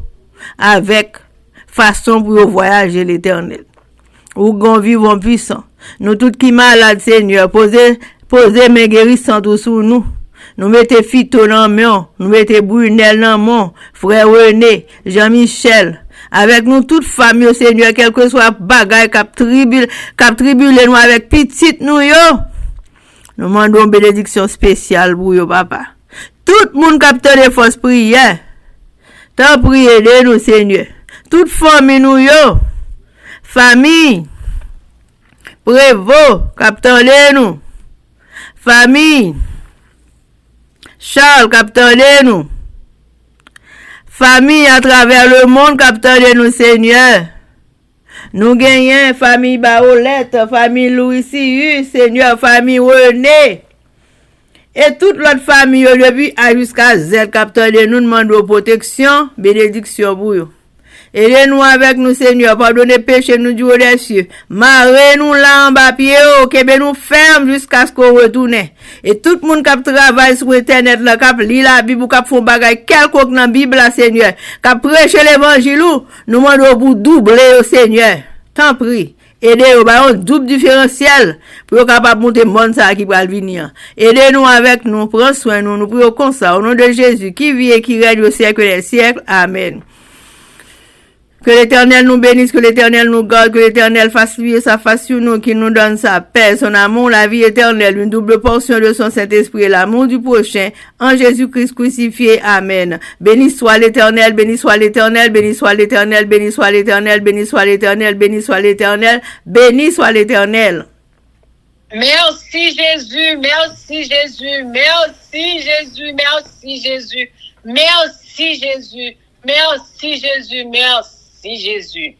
avec façon pour voyager l'Éternel. Ou gon vivant puissant. Nous tout qui malade Seigneur, posez mes guérissantes sur nous. Nous mettez Fito dans main, nous mettez Brunel dans main, frère René, Jean-Michel, avec nous toute famille, Seigneur, quel que soit bagay cap tribule nous avec petite nous yo. Nous demandons une bénédiction spéciale pour yo, papa. Tout le monde capte des fausses prières. T'en priez de nous, Seigneur. Toute famille nous yo. Famille. Prévost, capteur de nous. Famille. Charles, capteur de nous. Famille à travers le monde, capteur de nous, Seigneur. Nous gagnons famille Baolette, famille Louis Sius, Seigneur, famille René. Et toute l'autre famille, depuis A jusqu'à Z, capteur de nous, demandons protection, bénédiction pour vous. Aidez-nous avec nous, Seigneur, pardonnez péché nous du haut des cieux. Marrez-nous là en bas pied, que nous ferme jusqu'à ce qu'on retourne. Et tout le monde qui travaille sur Internet, là, qui lit la Bible, qui font bagay, quelque dans la Bible, là, Seigneur, qui prêche l'évangile, nous demandons pour doubler au Seigneur. Tant pis. Aidez-nous, un double différentiel, pour être capable de monter le monde qui va venir. Aidez-nous avec nous, prenez soin de nous, nous prions comme ça, au nom de Jésus, qui vit et qui règne au siècle des siècles. Amen. Que l'Éternel nous bénisse, que l'Éternel nous garde, que l'Éternel fasse luire sa face sur nous, qu'il nous donne sa paix, son amour, la vie éternelle, une double portion de son Saint-Esprit et l'amour du prochain, en Jésus-Christ crucifié. Amen. Béni soit l'Éternel, béni soit l'Éternel, béni soit l'Éternel, béni soit l'Éternel, béni soit l'Éternel, béni soit l'Éternel, béni soit l'Éternel. Merci Jésus, merci Jésus, merci Jésus, merci Jésus, merci Jésus, merci Jésus, merci. Si Jésus.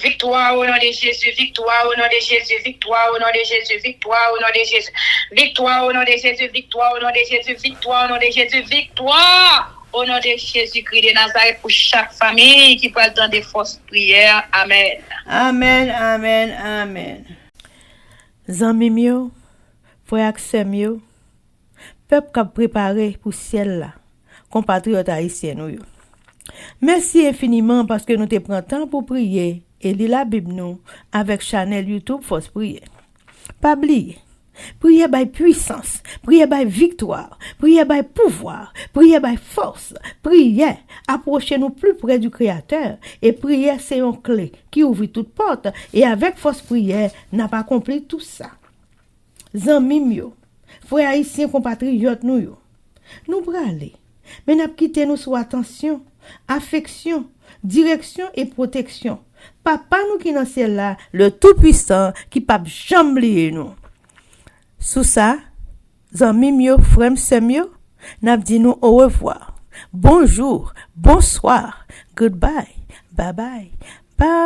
Victoire au nom de Jésus, victoire au nom de Jésus, victoire au nom de Jésus, victoire au nom de Jésus, victoire au nom de Jésus, victoire au nom de Jésus, victoire au nom de Jésus, victoire au nom de Jésus-Christ de Nazareth pour chaque famille qui parle dans des fausses prières. Amen. Amen, amen, amen. Zami mio, frère Axem yo, peuple qui a préparé pour ciel là, compatriotes haïtiens nous. Merci infiniment parce que nous te prenons temps pour prier et lire la Bible nous avec channel YouTube Force Prière. Pas oublier, prier by puissance, prier by victoire, prier by pouvoir, prier by force, prier, approchez-nous plus près du Créateur et prier c'est une clé qui ouvre toute porte et avec force prière n'a pas accompli tout ça. Zanmim yo, frères haïtiens compatriotes nous yo, nous braler, mais n'a quitté nous sous attention. Affection, direction et protection. Papa nous qui dans ciel là, le tout-puissant qui pas jamais oublier nous. Sous ça, zanmi mio, frère semio, n'a dit nous au revoir. Bonjour, bonsoir, goodbye, bye bye, bye.